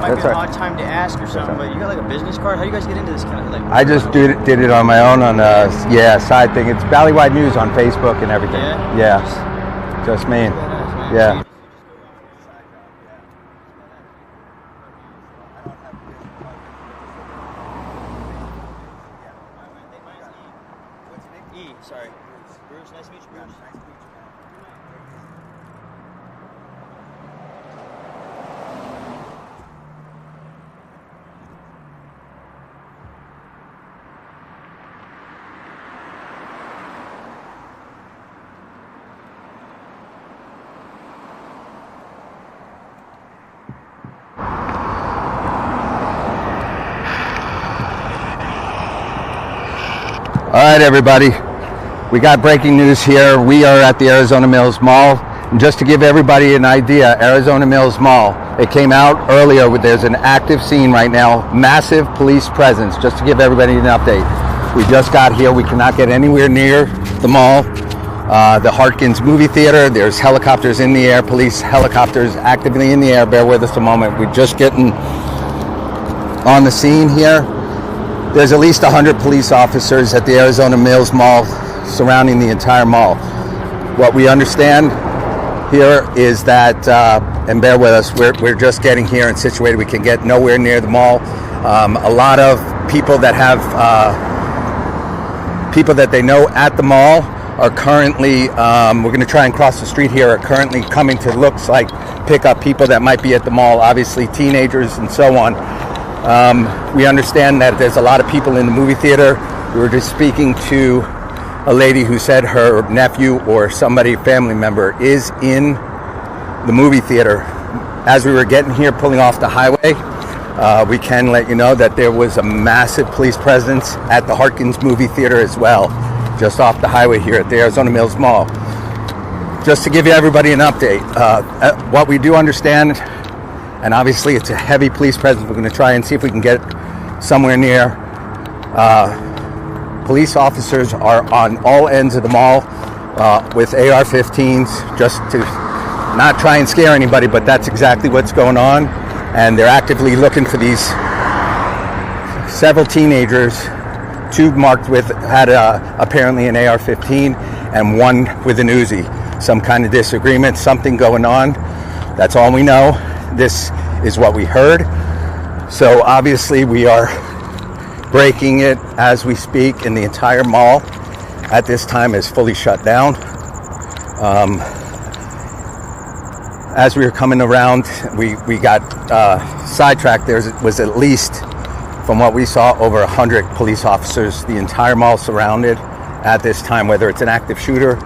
might be an odd time to ask or something, but you got like a business card? How do you guys get into this kind of like? I just did it on my own on a side thing. It's Valleywide News on Facebook and everything. Yeah. Just me. Yeah. Sorry. Bruce, nice to meet you, Bruce. Nice to meet you. All right, everybody. We got breaking news here. We are at the Arizona Mills Mall. And just to give everybody an idea, Arizona Mills Mall, it came out earlier. There's an active scene right now, massive police presence, just to give everybody an update. We just got here. We cannot get anywhere near the mall. The Harkins movie theater, there's helicopters in the air, police helicopters actively in the air. Bear with us a moment. We're just getting on the scene here. There's at least 100 police officers at the Arizona Mills Mall surrounding the entire mall. What we understand here is that, and bear with us, we're just getting here and situated. We can get nowhere near the mall. A lot of people that have people that they know at the mall are currently, we're going to try and cross the street here, are currently coming to, looks like, pick up people that might be at the mall, obviously teenagers and so on. We understand that there's a lot of people in the movie theater. We were just speaking to a lady who said her nephew or somebody, family member, is in the movie theater. As we were getting here, pulling off the highway, we can let you know that there was a massive police presence at the Harkins movie theater as well, just off the highway here at the Arizona Mills Mall. Just to give you everybody an update, what we do understand, and obviously it's a heavy police presence. We're going to try and see if we can get somewhere near. Police officers are on all ends of the mall with AR-15s, just to not try and scare anybody, but that's exactly what's going on. And they're actively looking for these several teenagers, two marked with, had apparently an AR-15 and one with an Uzi. Some kind of disagreement, something going on. That's all we know. This is what we heard. So obviously we are breaking it as we speak, and the entire mall at this time is fully shut down. As we were coming around, we got sidetracked. There was at least, from what we saw, over 100 police officers. The entire mall surrounded at this time, whether it's an active shooter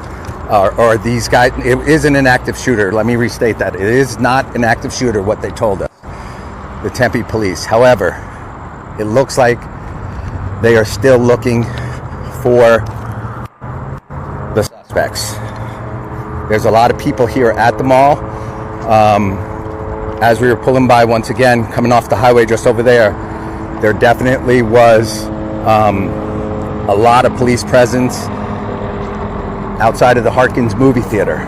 or these guys. It isn't an active shooter. Let me restate that. It is not an active shooter, what they told us, the Tempe police. However, it looks like they are still looking for the suspects. There's a lot of people here at the mall. As we were pulling by, once again, coming off the highway just over there, there definitely was a lot of police presence outside of the Harkins movie theater.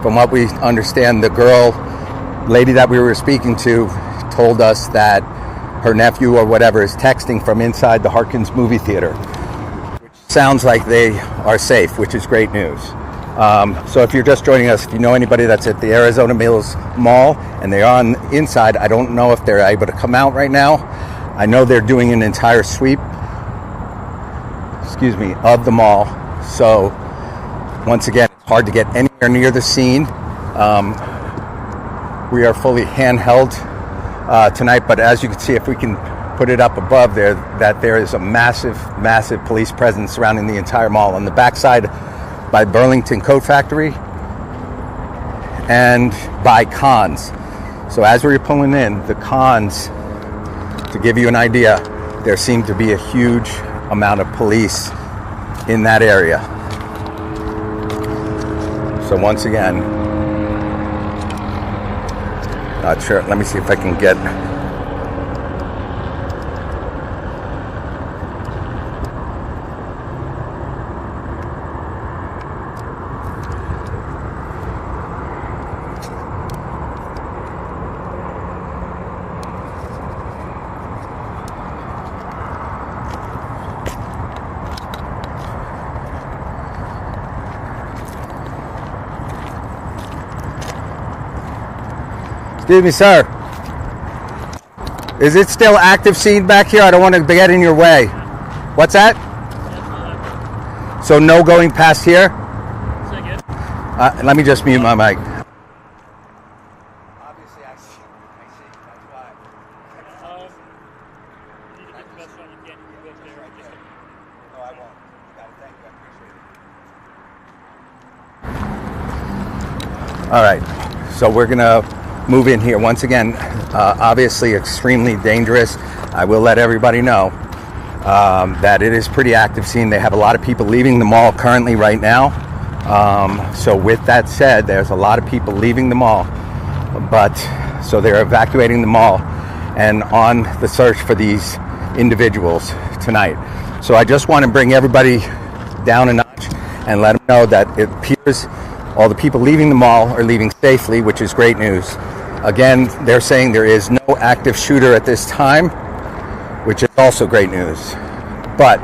From what we understand, the lady that we were speaking to told us that her nephew or whatever is texting from inside the Harkins movie theater, which sounds like they are safe, which is great news. So if you're just joining us, if you know anybody that's at the Arizona Mills Mall and they are on inside, I don't know if they're able to come out right now. I know they're doing an entire sweep, of the mall. So once again, it's hard to get anywhere near the scene. We are fully handheld tonight, but as you can see, if we can put it up above there, that there is a massive police presence surrounding the entire mall. On the backside by Burlington Coat Factory and by Cons. So as we were pulling in, the Cons, to give you an idea, there seemed to be a huge amount of police in that area. So once again, not sure. Let me see if I can get. Excuse me, sir. Is it still active scene back here? I don't want to get in your way. What's that? So no going past here? Let me just mute my mic. Obviously, I see. That's why. You need to get the best shot you can. You can go there. No, I won't. Got it. Thank you. I appreciate it. All right. So we're going to move in here. Once again, obviously extremely dangerous. I will let everybody know that it is pretty active scene. They have a lot of people leaving the mall currently right now. So with that said, there's a lot of people leaving the mall, but so they're evacuating the mall and on the search for these individuals tonight. So I just want to bring everybody down a notch and let them know that it appears all the people leaving the mall are leaving safely, which is great news. Again, they're saying there is no active shooter at this time, which is also great news. But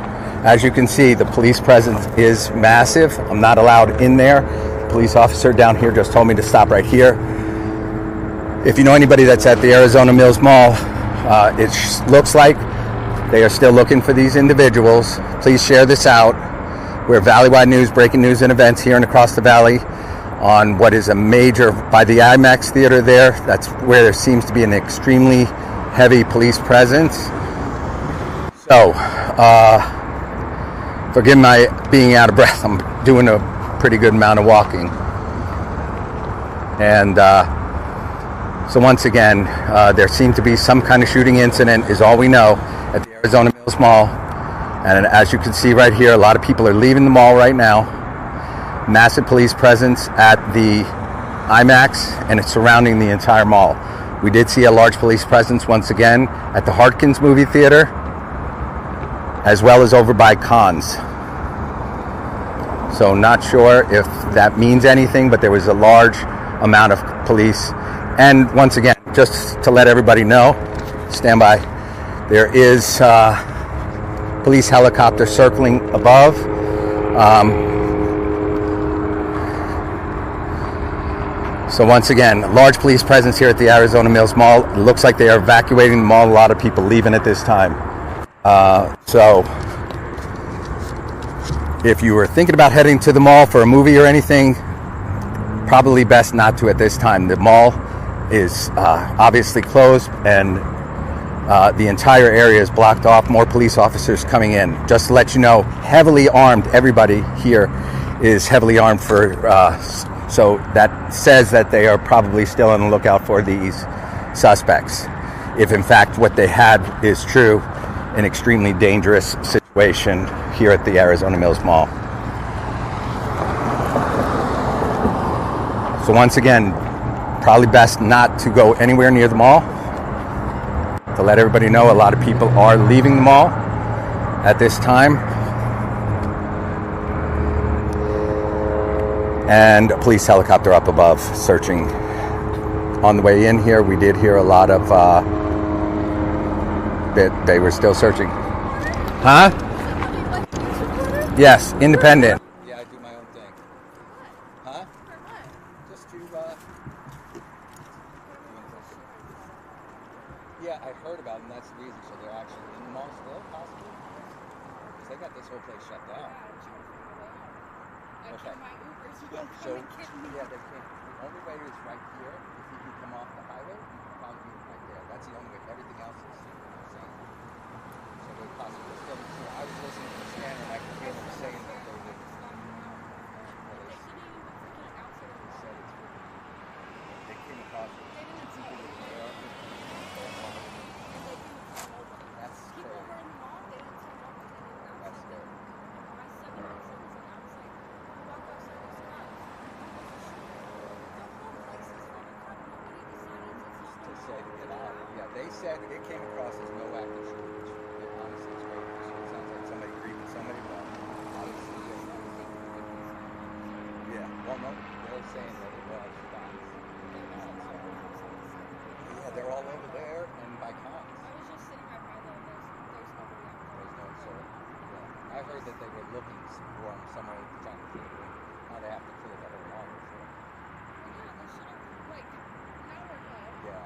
as you can see, the police presence is massive. I'm not allowed in there. The police officer down here just told me to stop right here. If you know anybody that's at the Arizona Mills Mall, it looks like they are still looking for these individuals. Please share this out. We're Valley-wide news, breaking news and events here and across the valley on what is a major, by the IMAX theater there, that's where there seems to be an extremely heavy police presence. So, forgive my being out of breath. I'm doing a pretty good amount of walking. And so once again, there seemed to be some kind of shooting incident is all we know at the Arizona Mills Mall. And as you can see right here, a lot of people are leaving the mall right now. Massive police presence at the IMAX, and it's surrounding the entire mall. We did see a large police presence once again at the Hartkins movie theater, as well as over by Conn's. So not sure if that means anything, but there was a large amount of police. And once again, just to let everybody know, stand by, there is police helicopter circling above. So once again, large police presence here at the Arizona Mills Mall. It looks like they are evacuating the mall. A lot of people leaving at this time. So if you were thinking about heading to the mall for a movie or anything, probably best not to at this time. The mall is obviously closed, and the entire area is blocked off. More police officers coming in. Just to let you know, heavily armed. Everybody here is heavily armed for so that says that they are probably still on the lookout for these suspects. If in fact what they had is true, an extremely dangerous situation here at the Arizona Mills Mall. So once again, probably best not to go anywhere near the mall. To let everybody know, a lot of people are leaving the mall at this time. And a police helicopter up above searching. On the way in here, we did hear a lot of that they were still searching. Huh? Yes, independent. Yeah, I do my own thing. Huh? Just to yeah, I heard about them. That's the reason. So they're actually in the mall still, possibly? Because they got this whole place shut down. Okay. So, yeah, they can't. The only way is right here. If you can come off the highway, you can probably be right there. That's the only way. Everything else is insane. So they're possibly still. So I was listening to the scanner, and I could hear them saying that they would. They said it's. They came across with two people with an AR. That's scary. That's scary. Yeah, they said it came across as no active shooter, which honestly is great. It sounds like somebody grieving somebody, but obviously, yeah. Well, no, they're saying that it was shots. Yeah, they're all over there and by Cons. I was just sitting right by there. There's nobody out there. There's no, so, yeah. I heard that they were looking for them somewhere trying to clear it. Now they have to clear the whole mall. So. Yeah, they should have, like, an hour ago. Yeah.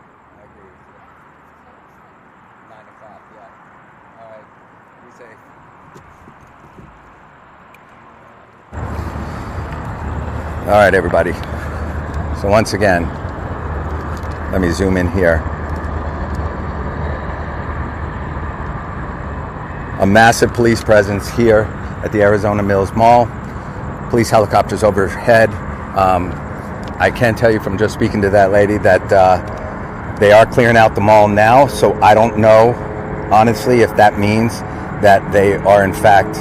All right, everybody. So once again, let me zoom in here. A massive police presence here at the Arizona Mills Mall. Police helicopters overhead. I can tell you from just speaking to that lady that they are clearing out the mall now, so I don't know, honestly, if that means that they are in fact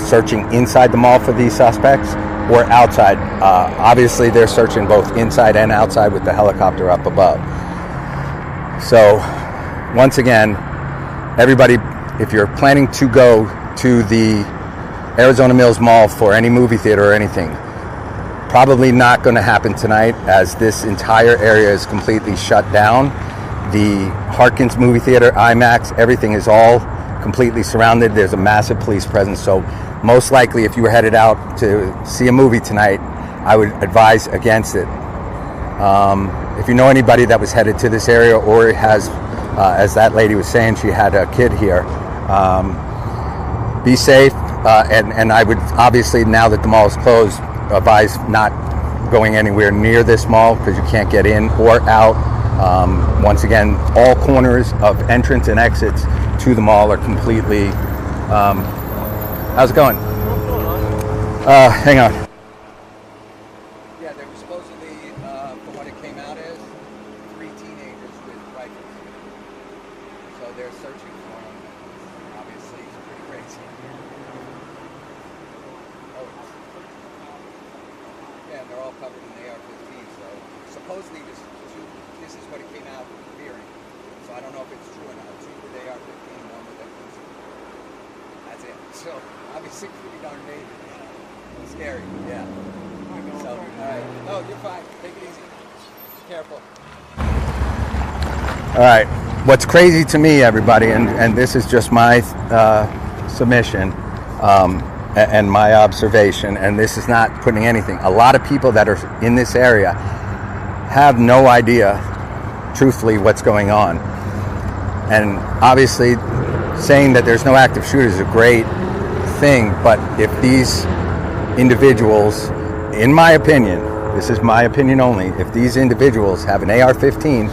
searching inside the mall for these suspects or outside. Obviously, they're searching both inside and outside with the helicopter up above. So, once again, everybody, if you're planning to go to the Arizona Mills Mall for any movie theater or anything, probably not going to happen tonight, as this entire area is completely shut down. The Harkins movie theater, IMAX, everything is all completely surrounded. There's a massive police presence, so most likely if you were headed out to see a movie tonight, I would advise against it. If you know anybody that was headed to this area or has, as that lady was saying, she had a kid here, be safe, and I would obviously, now that the mall is closed, advise not going anywhere near this mall because you can't get in or out. Once again, all corners of entrance and exits to the mall are completely... how's it going? Hang on. Yeah, there were supposedly, from what it came out as, 3 teenagers with rifles. So they're searching for them. Obviously, it's pretty crazy. Oh, yeah, and they're all covered in AR-15. So supposedly, this is what it came out hearing. So I don't know if it's true or not. 2 with AR-15, 1 with FPC. That's it. So obviously, pretty darn dangerous. Scary, yeah. So, all right. No, you're fine. Take it easy. Be careful. All right. What's crazy to me, everybody, and this is just my submission and my observation, and this is not putting anything. A lot of people that are in this area have no idea, truthfully, what's going on. And obviously, saying that there's no active shooters is a great thing, but if these individuals, in my opinion, this is my opinion only, if these individuals have an AR-15,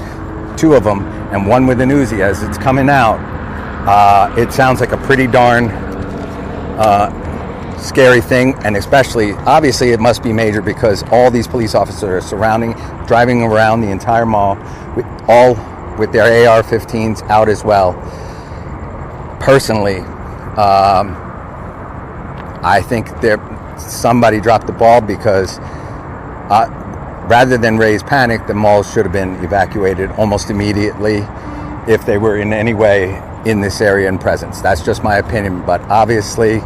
2 of them, and 1 with an Uzi as it's coming out, it sounds like a pretty darn scary thing, and especially, obviously, it must be major because all these police officers are surrounding, driving around the entire mall, all with their AR-15s out as well. Personally, I think somebody dropped the ball because rather than raise panic, the malls should have been evacuated almost immediately if they were in any way in this area in presence. That's just my opinion, but obviously,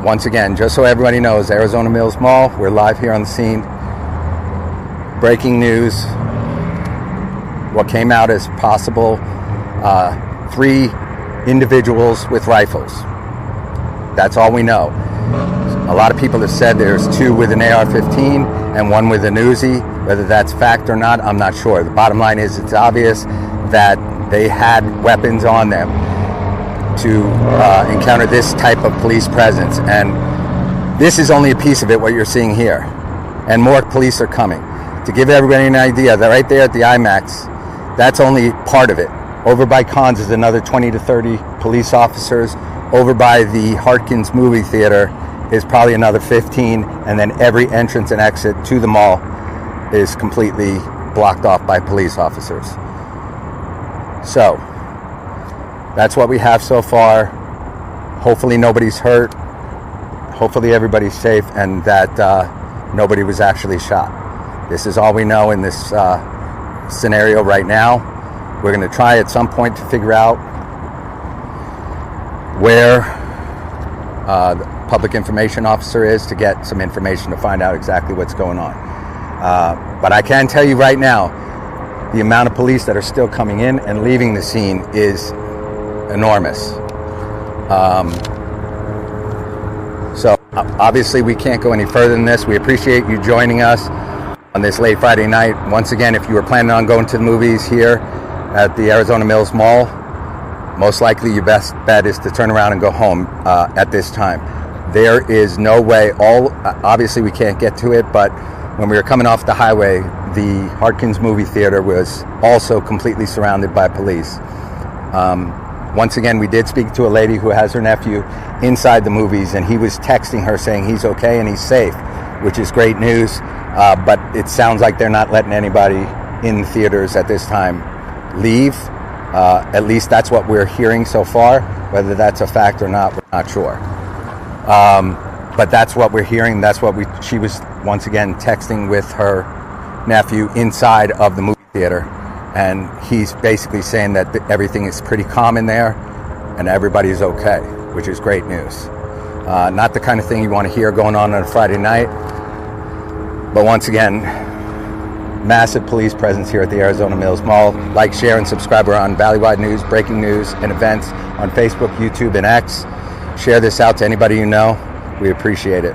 once again, just so everybody knows, Arizona Mills Mall, we're live here on the scene. Breaking news, what came out as possible 3 individuals with rifles. That's all we know. A lot of people have said there's 2 with an AR-15 and 1 with an Uzi. Whether that's fact or not, I'm not sure. The bottom line is it's obvious that they had weapons on them to encounter this type of police presence. And this is only a piece of it, what you're seeing here. And more police are coming. To give everybody an idea, they're right there at the IMAX. That's only part of it. Over by Conn's is another 20 to 30 police officers. Over by the Harkins movie theater is probably another 15, and then every entrance and exit to the mall is completely blocked off by police officers. So, that's what we have so far. Hopefully nobody's hurt. Hopefully everybody's safe, and that nobody was actually shot. This is all we know in this scenario right now. We're going to try at some point to figure out where the public information officer is to get some information to find out exactly what's going on. But I can tell you right now, the amount of police that are still coming in and leaving the scene is enormous. So obviously we can't go any further than this. We appreciate you joining us on this late Friday night. Once again, if you were planning on going to the movies here at the Arizona Mills Mall, most likely your best bet is to turn around and go home at this time. There is no way. Obviously we can't get to it, but when we were coming off the highway, the Harkins movie theater was also completely surrounded by police. Once again, we did speak to a lady who has her nephew inside the movies, and he was texting her saying he's okay and he's safe, which is great news. But it sounds like they're not letting anybody in the theaters at this time leave. At least that's what we're hearing so far. Whether that's a fact or not, we're not sure. But that's what we're hearing. That's what she was once again texting with her nephew inside of the movie theater. And he's basically saying that everything is pretty calm in there and everybody's okay, which is great news. Not the kind of thing you want to hear going on a Friday night. But once again, massive police presence here at the Arizona Mills Mall. Like, share, and subscribe. We're on Valleywide News, breaking news, and events on Facebook, YouTube, and X. Share this out to anybody you know. We appreciate it.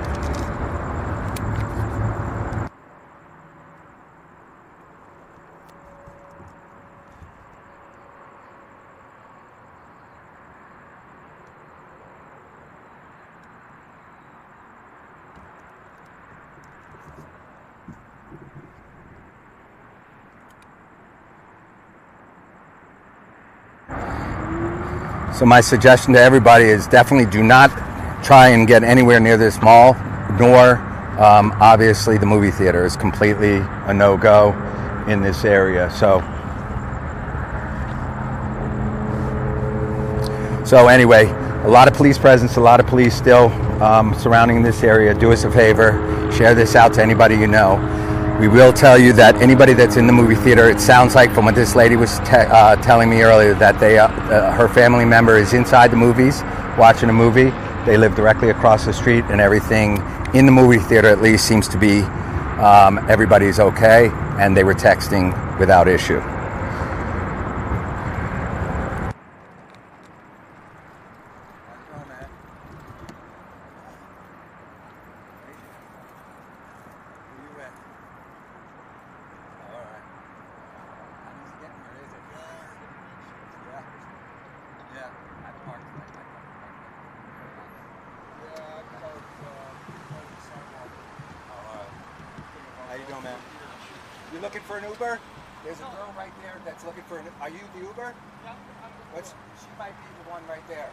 So my suggestion to everybody is definitely do not try and get anywhere near this mall, nor obviously the movie theater is completely a no-go in this area. So anyway, a lot of police presence, a lot of police still surrounding this area. Do us a favor, share this out to anybody you know. We will tell you that anybody that's in the movie theater, it sounds like from what this lady was telling me earlier, that her family member is inside the movies watching a movie. They live directly across the street, and everything in the movie theater at least seems to be everybody's okay, and they were texting without issue. How you doing, man? You looking for an Uber? There's a girl right there that's looking for an. Are you the Uber? Yeah. She might be the one right there.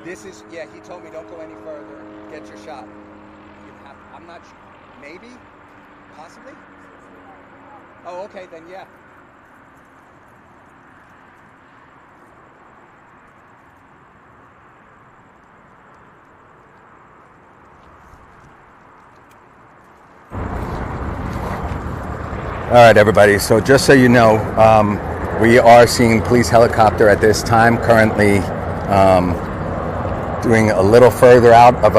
This is, yeah, he told me don't go any further. Get your shot. I'm not sure. Maybe? Possibly? Oh, okay, then yeah. All right, everybody. So just so you know, we are seeing police helicopter at this time, currently doing a little further out of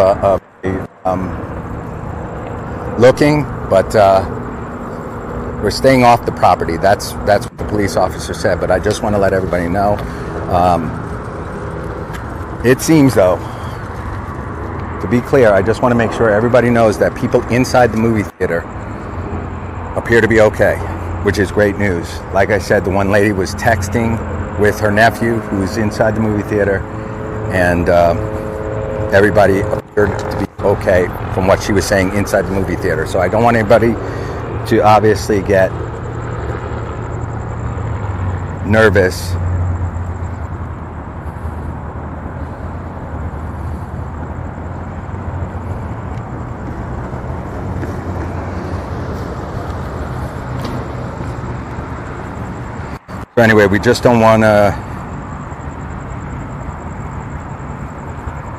looking, but we're staying off the property. That's what the police officer said, but I just want to let everybody know. It seems, though, to be clear, I just want to make sure everybody knows that people inside the movie theater appear to be okay, which is great news. Like I said, the one lady was texting with her nephew who's inside the movie theater, and everybody appeared to be okay from what she was saying inside the movie theater. So I don't want anybody to obviously get nervous. So anyway, we just don't want to...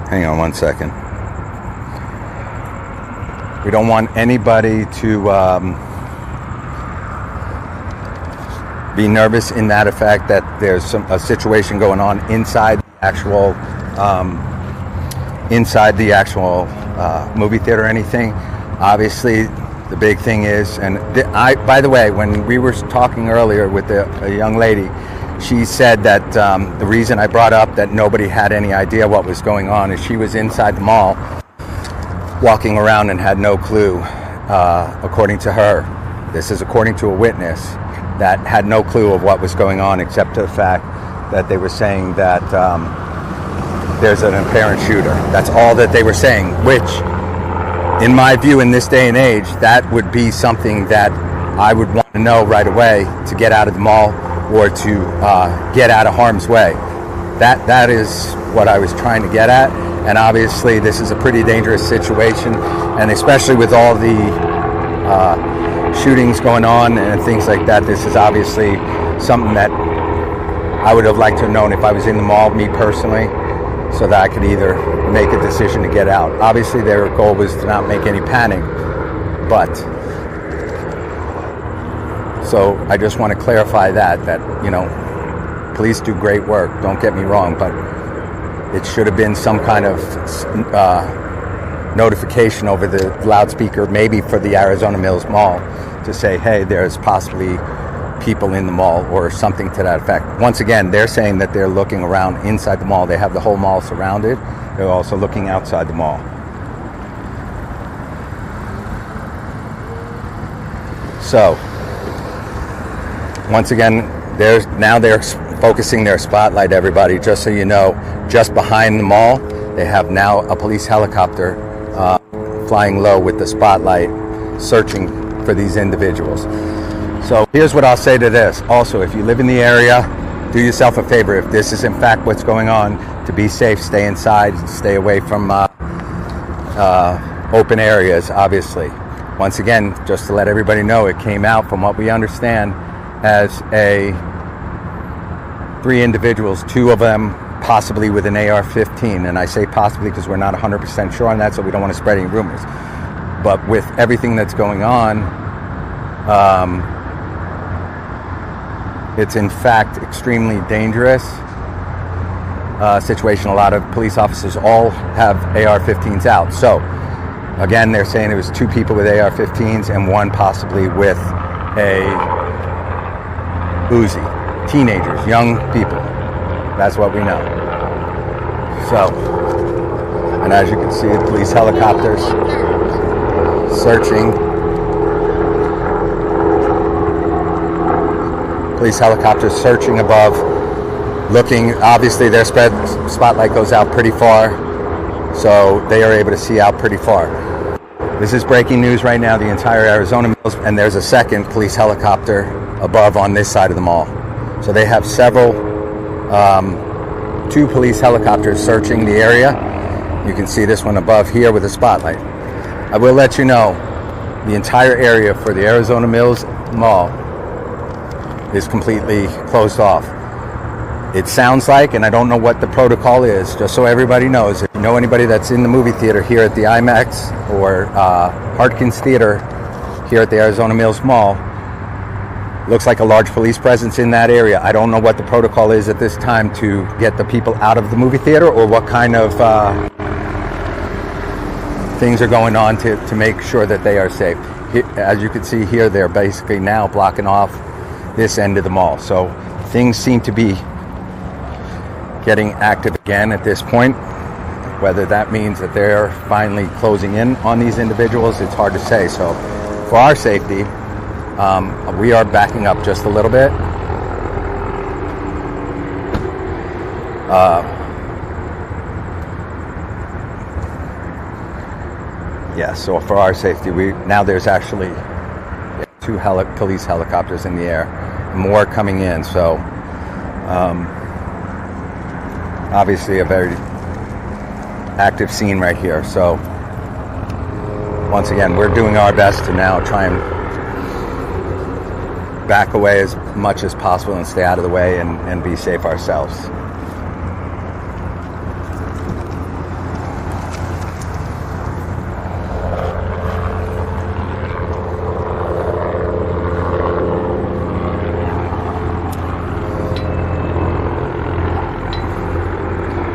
Hang on one second. We don't want anybody to be nervous in that effect that there's a situation going on inside the actual movie theater or anything. Obviously, the big thing is, and by the way, when we were talking earlier with a young lady, she said that the reason I brought up that nobody had any idea what was going on is she was inside the mall walking around and had no clue, according to her. This is according to a witness. that had no clue of what was going on, except to the fact that they were saying that there's an apparent shooter. That's all that they were saying, which, in my view, in this day and age, that would be something that I would want to know right away to get out of the mall or to get out of harm's way. That is what I was trying to get at. And obviously, this is a pretty dangerous situation, and especially with all the shootings going on and things like that, this is obviously something that I would have liked to have known if I was in the mall, me personally, so that I could either make a decision to get out. Obviously, their goal was to not make any panic, but so I just want to clarify that, you know, police do great work, don't get me wrong, but it should have been some kind of notification over the loudspeaker, maybe for the Arizona Mills Mall, to say, hey, there's possibly people in the mall or something to that effect. Once again, they're saying that they're looking around inside the mall. They have the whole mall surrounded. They're also looking outside the mall. So, once again, they're focusing their spotlight, everybody, just so you know, just behind the mall, they have now a police helicopter flying low with the spotlight, searching for these individuals. So here's what I'll say to this. Also, if you live in the area, do yourself a favor. If this is in fact what's going on, to be safe, stay inside, stay away from open areas, obviously. Once again, just to let everybody know, it came out, from what we understand, as 3 individuals, 2 of them possibly with an AR-15, and I say possibly because we're not 100% sure on that, so we don't want to spread any rumors. But with everything that's going on, it's in fact extremely dangerous situation. A lot of police officers all have AR-15s out. So again, they're saying it was 2 people with AR-15s and 1 possibly with a Uzi. Teenagers, young people. That's what we know. So, and as you can see, the police helicopters searching. Police helicopters searching above, looking. Obviously, their spotlight goes out pretty far, so they are able to see out pretty far. This is breaking news right now. The entire Arizona Mills, and there's a second police helicopter above on this side of the mall. So they have several, 2 police helicopters searching the area. You can see this one above here with a spotlight. I will let you know, the entire area for the Arizona Mills Mall is completely closed off. It sounds like, and I don't know what the protocol is, just so everybody knows, if you know anybody that's in the movie theater here at the IMAX or Hartkins Theater here at the Arizona Mills Mall, looks like a large police presence in that area. I don't know what the protocol is at this time to get the people out of the movie theater, or what kind of things are going on to make sure that they are safe. As you can see here, they're basically now blocking off this end of the mall. So things seem to be getting active again at this point. Whether that means that they're finally closing in on these individuals, it's hard to say. So for our safety, we are backing up just a little bit. So for our safety, there's actually 2 police helicopters in the air, more coming in. So obviously a very active scene right here. So once again, we're doing our best to now try and back away as much as possible and stay out of the way and be safe ourselves.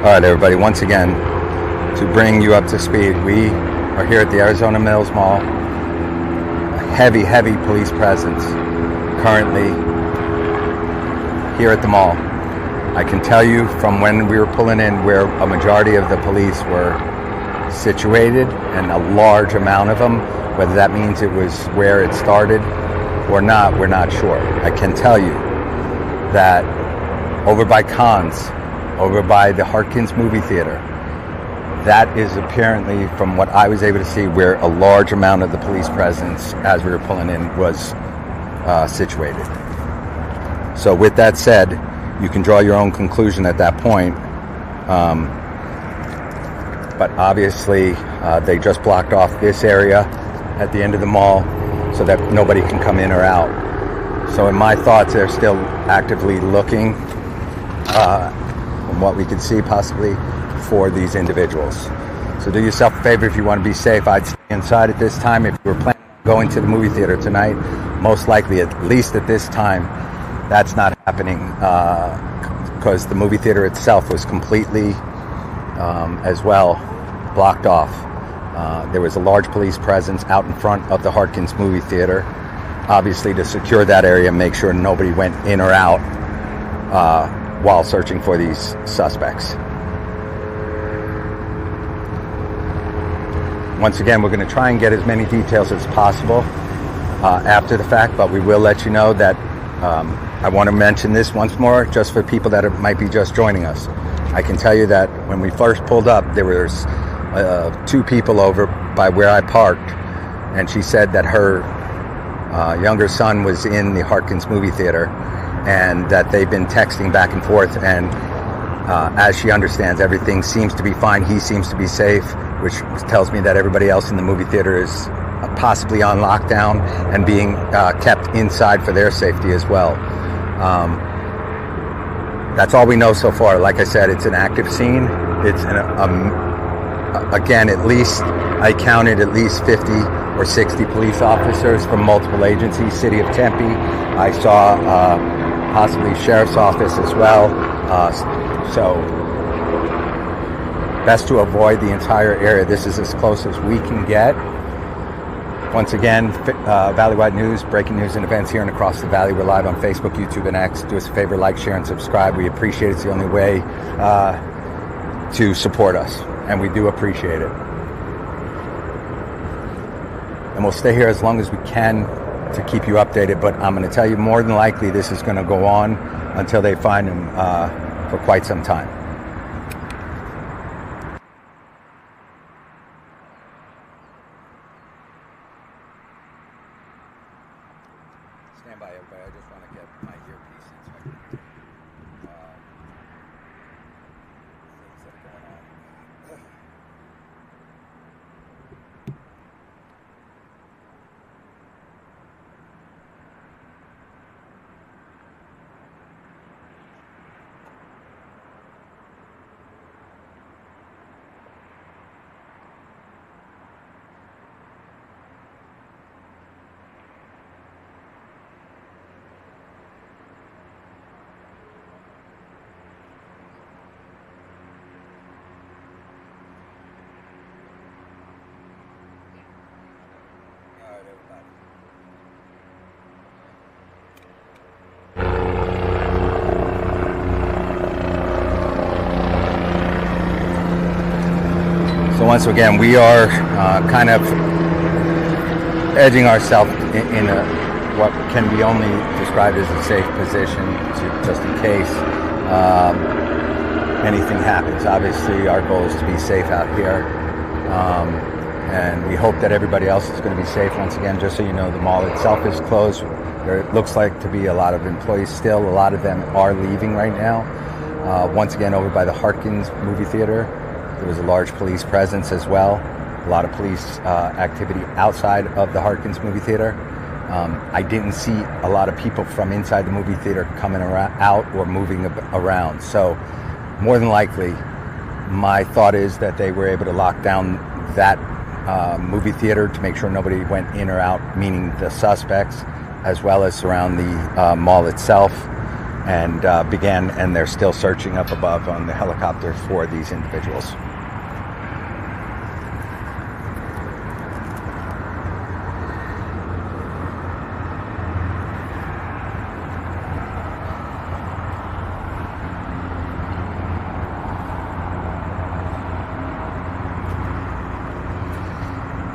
All right, everybody, once again, to bring you up to speed, we are here at the Arizona Mills Mall. A heavy police presence currently here at the mall. I can tell you from when we were pulling in where a majority of the police were situated, and a large amount of them, whether that means it was where it started or not, we're not sure. I can tell you that over by Conn's, over by the Harkins movie theater, that is apparently, from what I was able to see, where a large amount of the police presence as we were pulling in was situated. So with that said, you can draw your own conclusion at that point. But obviously, they just blocked off this area at the end of the mall so that nobody can come in or out. So in my thoughts, they're still actively looking, from what we could see, possibly for these individuals. So do yourself a favor if you want to be safe. I'd stay inside at this time. If you were planning on going to the movie theater tonight, most likely, at least at this time, that's not happening, because the movie theater itself was completely, as well, blocked off. There was a large police presence out in front of the Harkins movie theater, obviously to secure that area and make sure nobody went in or out while searching for these suspects. Once again, we're going to try and get as many details as possible after the fact, but we will let you know that I want to mention this once more, just for people that might be just joining us. I can tell you that when we first pulled up, there was 2 people over by where I parked, and she said that her younger son was in the Harkins movie theater and that they've been texting back and forth, and as she understands, everything seems to be fine. He seems to be safe, which tells me that everybody else in the movie theater is possibly on lockdown and being kept inside for their safety as well. That's all we know so far. Like I said, it's an active scene. It's again, at least I counted at least 50 or 60 police officers from multiple agencies. City of Tempe, I saw possibly sheriff's office as well. So best to avoid the entire area. This is as close as we can get. Once again, Valley-wide news, breaking news and events here and across the valley. We're live on Facebook, YouTube, and X. Do us a favor, like, share, and subscribe. We appreciate it. It's the only way to support us, and we do appreciate it. And we'll stay here as long as we can to keep you updated, but I'm going to tell you, more than likely, this is going to go on until they find him for quite some time. Stand by, everybody. I just want to get my earpiece in so I can things that are going on. So once again, we are kind of edging ourselves in what can be only described as a safe position, just in case anything happens. Obviously, our goal is to be safe out here, and we hope that everybody else is going to be safe. Once again, just so you know, the mall itself is closed. There looks like to be a lot of employees still. A lot of them are leaving right now. Once again, over by the Harkins movie theater, there was a large police presence as well. A lot of police activity outside of the Harkins movie theater. I didn't see a lot of people from inside the movie theater coming out or moving around. So more than likely, my thought is that they were able to lock down that movie theater to make sure nobody went in or out, meaning the suspects, as well as surround the mall itself, and and they're still searching up above on the helicopter for these individuals.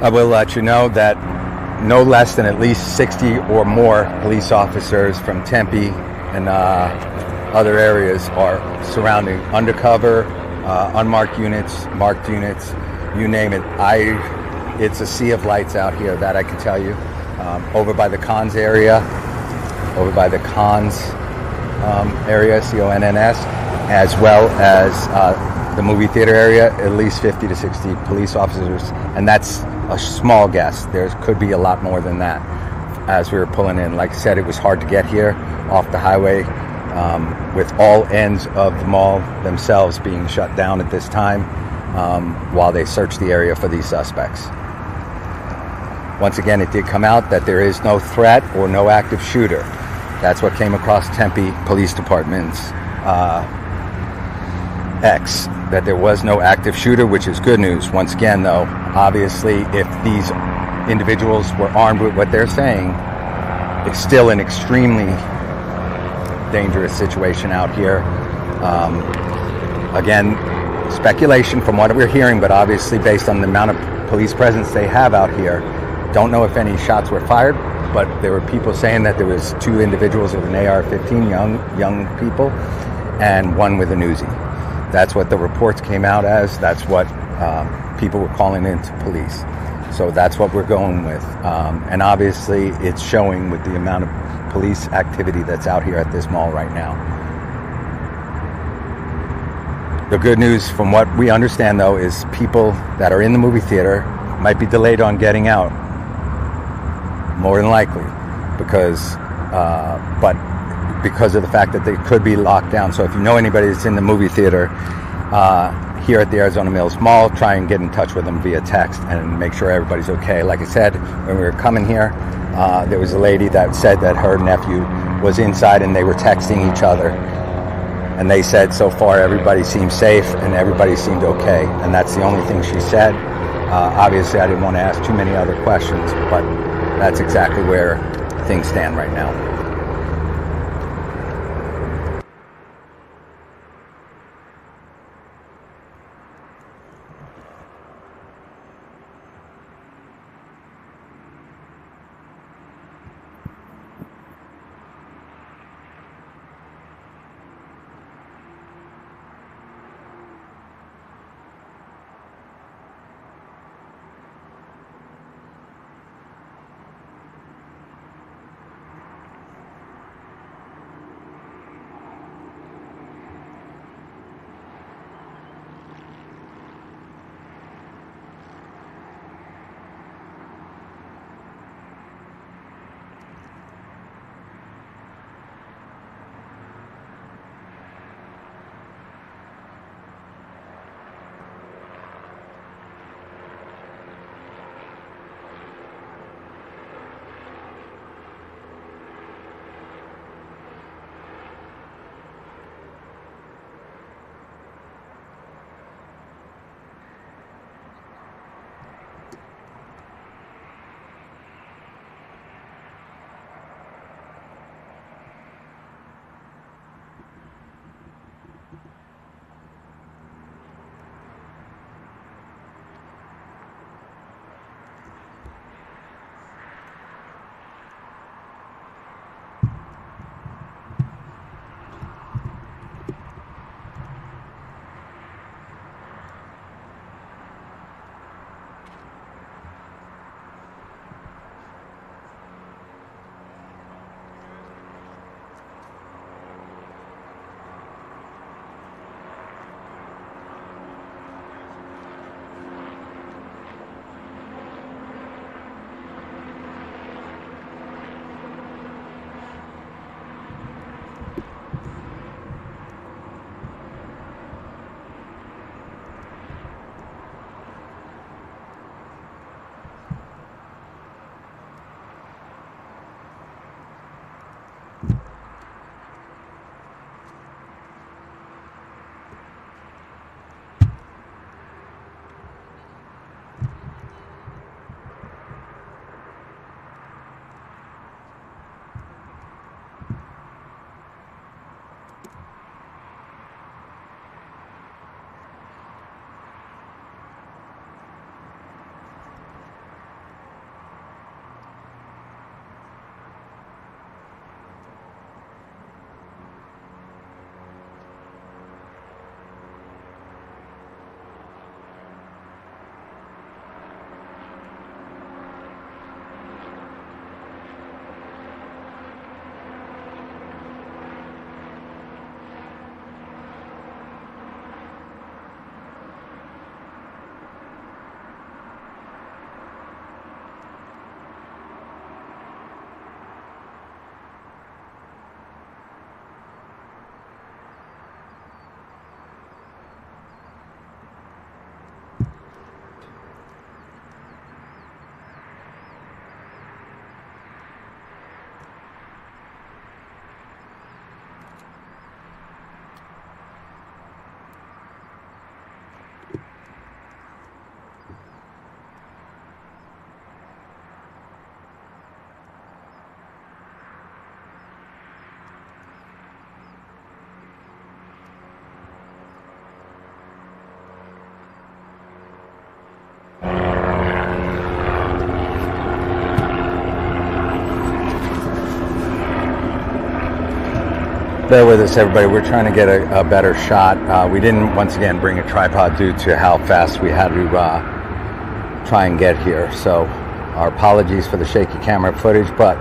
I will let you know that no less than at least 60 or more police officers from Tempe and other areas are surrounding undercover, unmarked units, marked units, you name it. It's a sea of lights out here, that I can tell you. Over by the Cons area, CONNS, as well as the movie theater area, at least 50 to 60 police officers, and that's a small guess. There could be a lot more than that as we were pulling in. Like I said, it was hard to get here off the highway, with all ends of the mall themselves being shut down at this time, while they search the area for these suspects. Once again, it did come out that there is no threat or no active shooter. That's what came across Tempe Police Department's X, that there was no active shooter, which is good news. Once again, though, obviously, if these individuals were armed with what they're saying, it's still an extremely dangerous situation out here. Again, speculation from what we're hearing, but obviously based on the amount of police presence they have out here. Don't know if any shots were fired, but there were people saying that there was 2 individuals with an AR-15, young people, and 1 with an Uzi. That's what the reports came out as. That's what people were calling into police. So that's what we're going with. And obviously it's showing with the amount of police activity that's out here at this mall right now. The good news, from what we understand, though, is people that are in the movie theater might be delayed on getting out, more than likely, because of the fact that they could be locked down. So if you know anybody that's in the movie theater here at the Arizona Mills Mall, try and get in touch with them via text and make sure everybody's okay. Like I said, when we were coming here, there was a lady that said that her nephew was inside and they were texting each other. And they said so far everybody seemed safe and everybody seemed okay. And that's the only thing she said. Obviously, I didn't want to ask too many other questions, but that's exactly where things stand right now. Bear with us, everybody. We're trying to get a better shot. We didn't, once again, bring a tripod due to how fast we had to try and get here. So our apologies for the shaky camera footage, but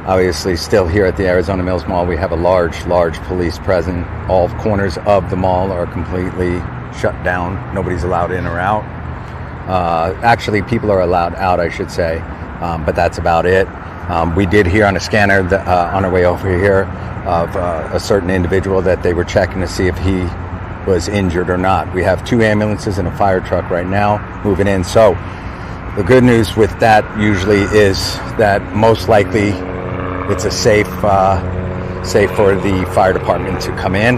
obviously still here at the Arizona Mills Mall, we have a large police presence. All corners of the mall are completely shut down. Nobody's allowed in or out. Actually, people are allowed out, I should say, but that's about it. We did hear on a scanner on our way over here of a certain individual that they were checking to see if he was injured or not. We have 2 ambulances and a fire truck right now moving in. So the good news with that usually is that most likely it's a safe for the fire department to come in.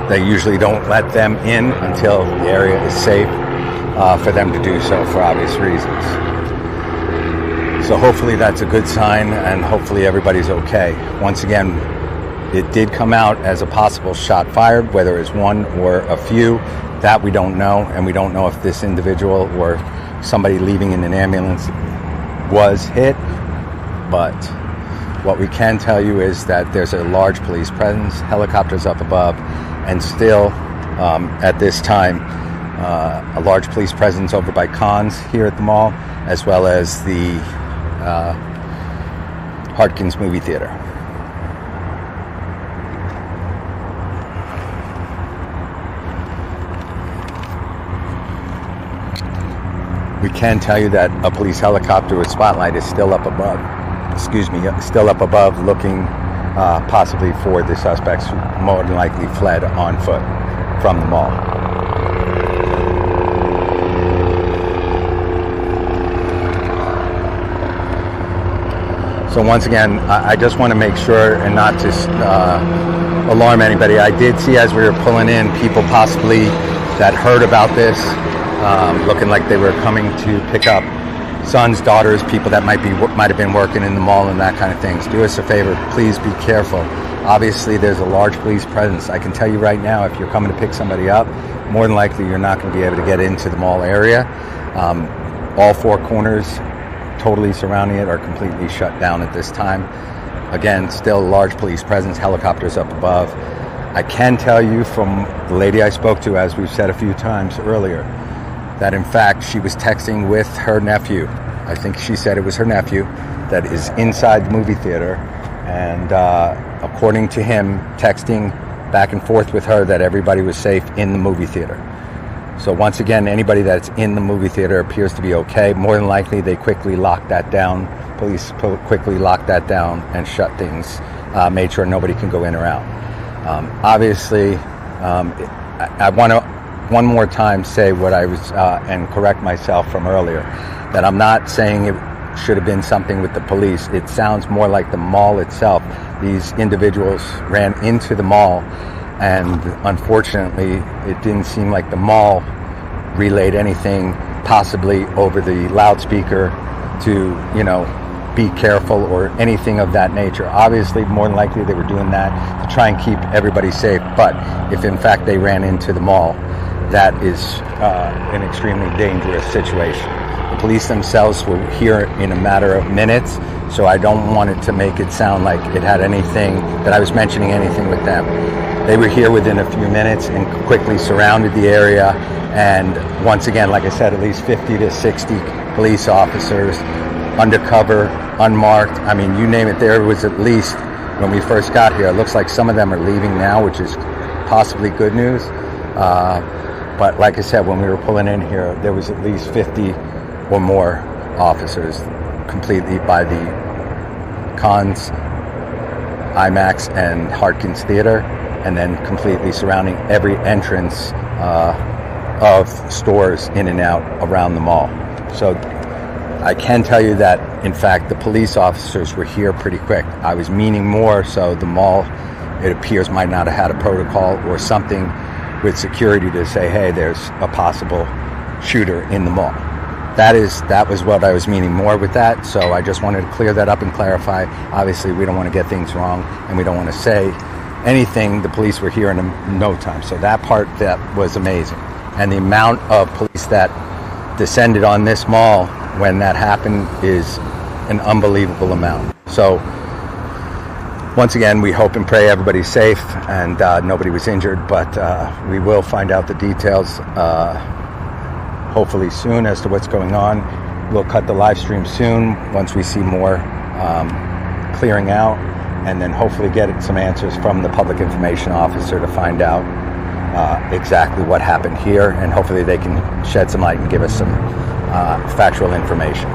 They usually don't let them in until the area is safe for them to do so for obvious reasons. So hopefully that's a good sign, and hopefully everybody's okay. Once again, it did come out as a possible shot fired, whether it's one or a few, that we don't know, and we don't know if this individual or somebody leaving in an ambulance was hit. But what we can tell you is that there's a large police presence, helicopters up above, and still at this time a large police presence over by Conn's here at the mall, as well as the Hartkins movie theater. We can tell you that a police helicopter with spotlight is still up above. Still up above, looking possibly for the suspects who more than likely fled on foot from the mall. So once again, I just want to make sure and not just alarm anybody. I did see as we were pulling in people possibly that heard about this, looking like they were coming to pick up sons, daughters, people that might have been working in the mall and that kind of things. Do us a favor, please be careful. Obviously, there's a large police presence. I can tell you right now, if you're coming to pick somebody up, more than likely you're not going to be able to get into the mall area. All 4 corners totally surrounding it are completely shut down at this time. Again, still a large police presence, helicopters up above. I can tell you from the lady I spoke to, as we've said a few times earlier, that in fact she was texting with her nephew. I think she said it was her nephew that is inside the movie theater, and according to him, texting back and forth with her that everybody was safe in the movie theater. So once again, anybody that's in the movie theater appears to be okay. More than likely they quickly locked that down. Police quickly locked that down and shut things, made sure nobody can go in or out. Obviously, I want to one more time say what I was, and correct myself from earlier, that I'm not saying it should have been something with the police. It sounds more like the mall itself. These individuals ran into the mall, and unfortunately, it didn't seem like the mall relayed anything possibly over the loudspeaker to, be careful or anything of that nature. Obviously, more than likely they were doing that to try and keep everybody safe. But if in fact they ran into the mall, that is an extremely dangerous situation. The police themselves were here in a matter of minutes, so I don't want it to make it sound like it had anything, that I was mentioning anything with them. They were here within a few minutes and quickly surrounded the area, and once again, like I said, at least 50 to 60 police officers, undercover, unmarked, I mean, you name it. There was at least, when we first got here, it looks like some of them are leaving now, which is possibly good news. But like I said, when we were pulling in here, there was at least 50 or more officers completely by the Conn's, IMAX, and Hartkins Theater, and then completely surrounding every entrance of stores in and out around the mall. So I can tell you that, in fact, the police officers were here pretty quick. I was meaning more so the mall, it appears, might not have had a protocol or something with security to say, hey, there's a possible shooter in the mall. That was what I was meaning more with that. So I just wanted to clear that up and clarify. Obviously, we don't want to get things wrong, and we don't want to say anything. The police were here in no time. So that part, that was amazing. And the amount of police that descended on this mall when that happened is an unbelievable amount. So once again, we hope and pray everybody's safe and nobody was injured, but we will find out the details hopefully soon as to what's going on. We'll cut the live stream soon once we see more clearing out, and then hopefully get some answers from the public information officer to find out exactly what happened here, and hopefully they can shed some light and give us some factual information.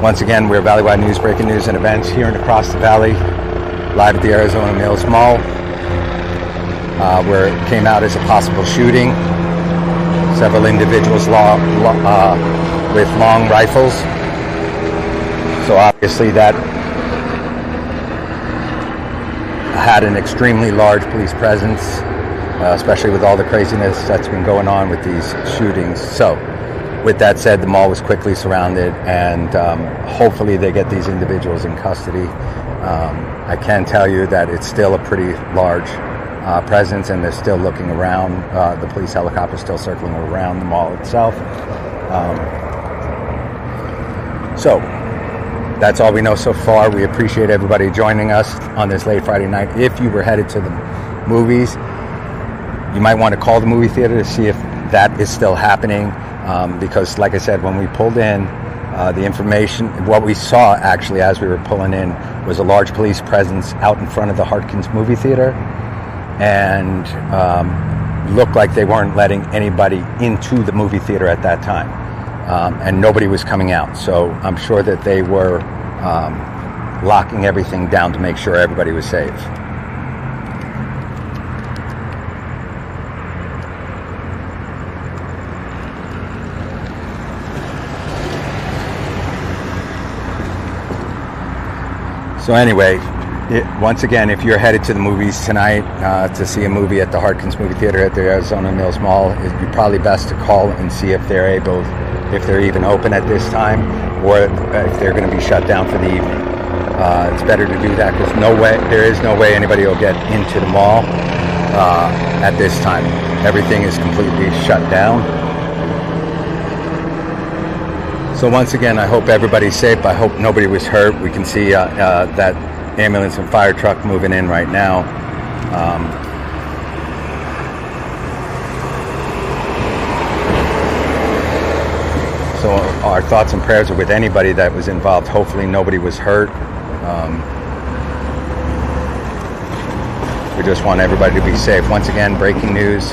Once again, we're Valley-wide News, breaking news and events here and across the valley, live at the Arizona Mills Mall, where it came out as a possible shooting. Several individuals with long rifles. So obviously that had an extremely large police presence, especially with all the craziness that's been going on with these shootings. So with that said, the mall was quickly surrounded, and hopefully they get these individuals in custody. I can tell you that it's still a pretty large presence, and they're still looking around. The police helicopter is still circling around the mall itself. So that's all we know so far. We appreciate everybody joining us on this late Friday night. If you were headed to the movies, you might want to call the movie theater to see if that is still happening. Because like I said, when we pulled in, the information, what we saw actually as we were pulling in was a large police presence out in front of the Hartkins movie theater, and looked like they weren't letting anybody into the movie theater at that time, and nobody was coming out. So I'm sure that they were locking everything down to make sure everybody was safe. So anyway, once again, if you're headed to the movies tonight to see a movie at the Hartkins movie theater at the Arizona Mills Mall, it'd be probably best to call and see if they're even open at this time, or if they're going to be shut down for the evening. It's better to do that because there is no way anybody will get into the mall at this time. Everything is completely shut down. So once again, I hope everybody's safe. I hope nobody was hurt. We can see that ambulance and fire truck moving in right now. So our thoughts and prayers are with anybody that was involved. Hopefully nobody was hurt. We just want everybody to be safe. Once again, breaking news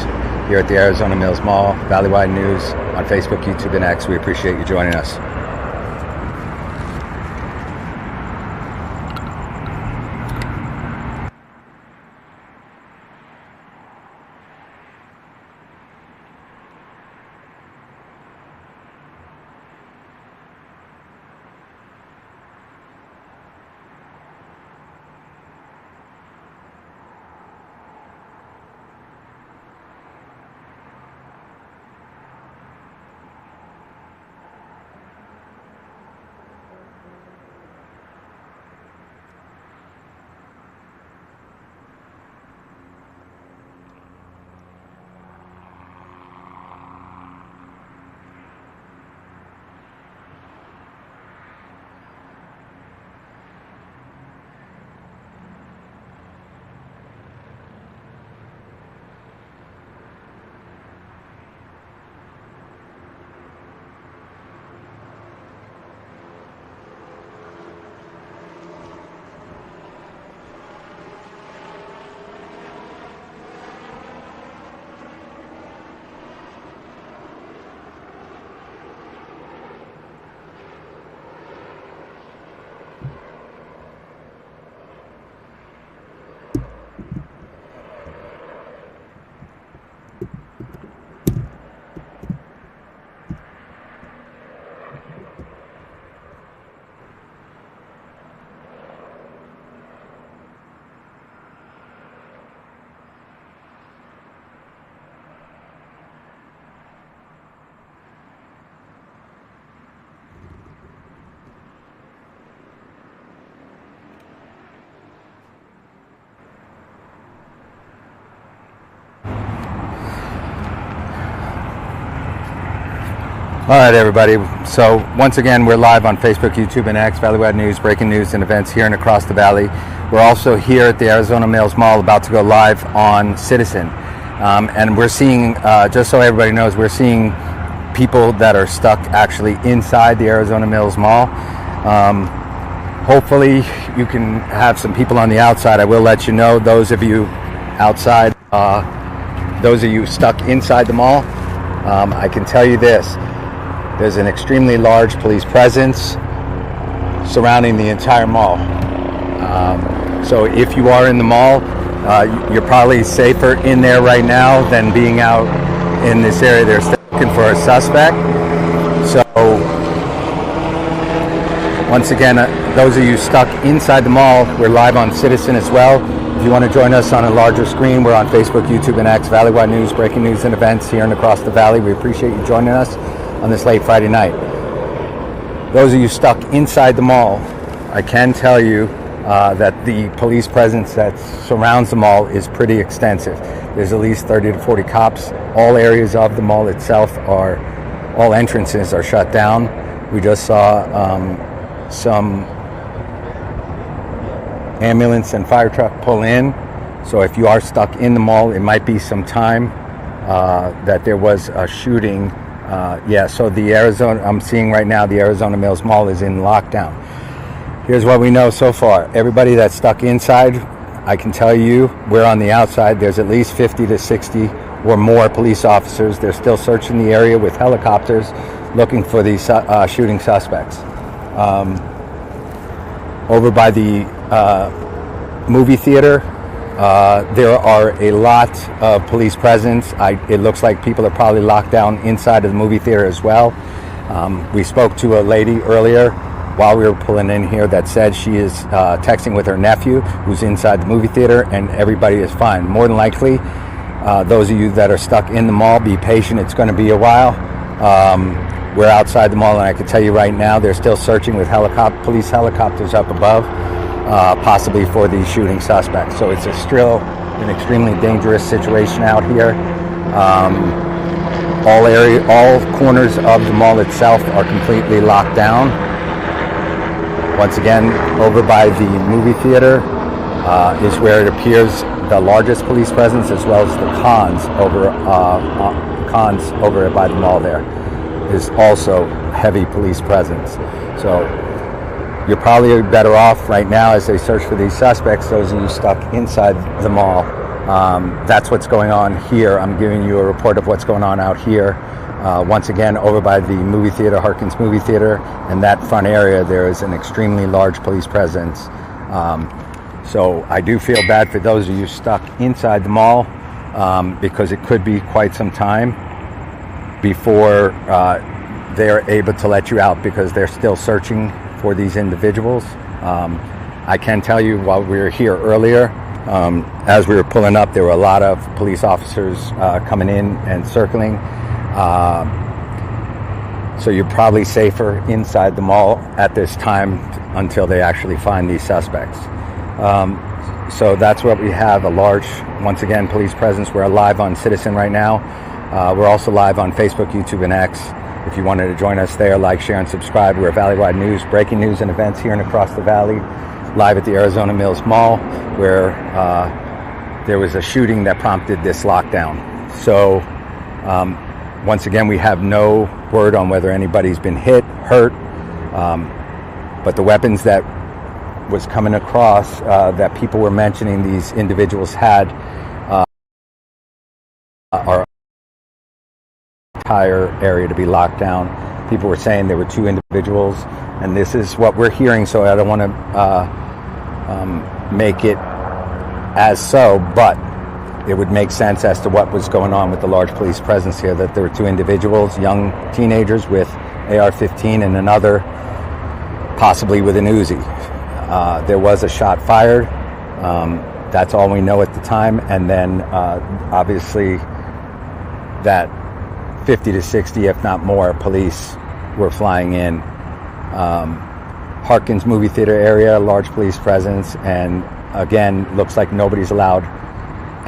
here at the Arizona Mills Mall, Valley-wide News on Facebook, YouTube, and X. We appreciate you joining us. All right, everybody. So once again, we're live on Facebook, YouTube, and X, Valleywide News, breaking news and events here and across the valley. We're also here at the Arizona Mills Mall, about to go live on Citizen. And we're seeing, just so everybody knows, we're seeing people that are stuck actually inside the Arizona Mills Mall. Hopefully you can have some people on the outside. I will let you know, those of you outside, those of you stuck inside the mall, I can tell you this. There's an extremely large police presence surrounding the entire mall. So if you are in the mall, you're probably safer in there right now than being out in this area. They're still looking for a suspect. So once again, those of you stuck inside the mall, we're live on Citizen as well. If you want to join us on a larger screen, we're on Facebook, YouTube, and X, Valleywide News, breaking news and events here and across the valley. We appreciate you joining us on this late Friday night. Those of you stuck inside the mall, I can tell you that the police presence that surrounds the mall is pretty extensive. There's at least 30 to 40 cops. All areas of the mall itself all entrances are shut down. We just saw some ambulance and fire truck pull in. So if you are stuck in the mall, it might be some time that there was a shooting. So the Arizona, I'm seeing right now, the Arizona Mills Mall is in lockdown. Here's what we know so far. Everybody that's stuck inside, I can tell you, we're on the outside. There's at least 50 to 60 or more police officers. They're still searching the area with helicopters looking for these shooting suspects. Over by the movie theater, there are a lot of police presence. It looks like people are probably locked down inside of the movie theater as well. We spoke to a lady earlier while we were pulling in here that said she is texting with her nephew who's inside the movie theater, and everybody is fine. More than likely, those of you that are stuck in the mall, be patient. It's going to be a while. We're outside the mall, and I can tell you right now, they're still searching with police helicopters up above, possibly for the shooting suspect. So it's still an extremely dangerous situation out here. All corners of the mall itself are completely locked down. Once again, over by the movie theater is where it appears the largest police presence, as well as the cons over by the mall there is also heavy police presence. So you're probably better off right now as they search for these suspects, those of you stuck inside the mall. That's what's going on here. I'm giving you a report of what's going on out here. Once again, over by the movie theater, Harkins Movie Theater, and that front area, there is an extremely large police presence. So I do feel bad for those of you stuck inside the mall, because it could be quite some time before they're able to let you out, because they're still searching for these individuals. I can tell you, while we were here earlier, as we were pulling up, there were a lot of police officers coming in and circling. So you're probably safer inside the mall at this time until they actually find these suspects. So that's what we have, a large, once again, police presence. We're live on Citizen right now. We're also live on Facebook, YouTube, and X. If you wanted to join us there, like, share, and subscribe. We're Valleywide News, breaking news and events here and across the valley, live at the Arizona Mills Mall, where there was a shooting that prompted this lockdown. So once again, we have no word on whether anybody's been hurt, but the weapons that was coming across that people were mentioning these individuals had our entire area to be locked down. People were saying there were two individuals, and this is what we're hearing, so I don't want to make it as so, but it would make sense as to what was going on with the large police presence here, that there were two individuals, young teenagers with AR-15 and another possibly with an Uzi. There was a shot fired. That's all we know at the time. And then obviously that 50 to 60, if not more, police were flying in. Harkins Movie Theater area, large police presence, and again, looks like nobody's allowed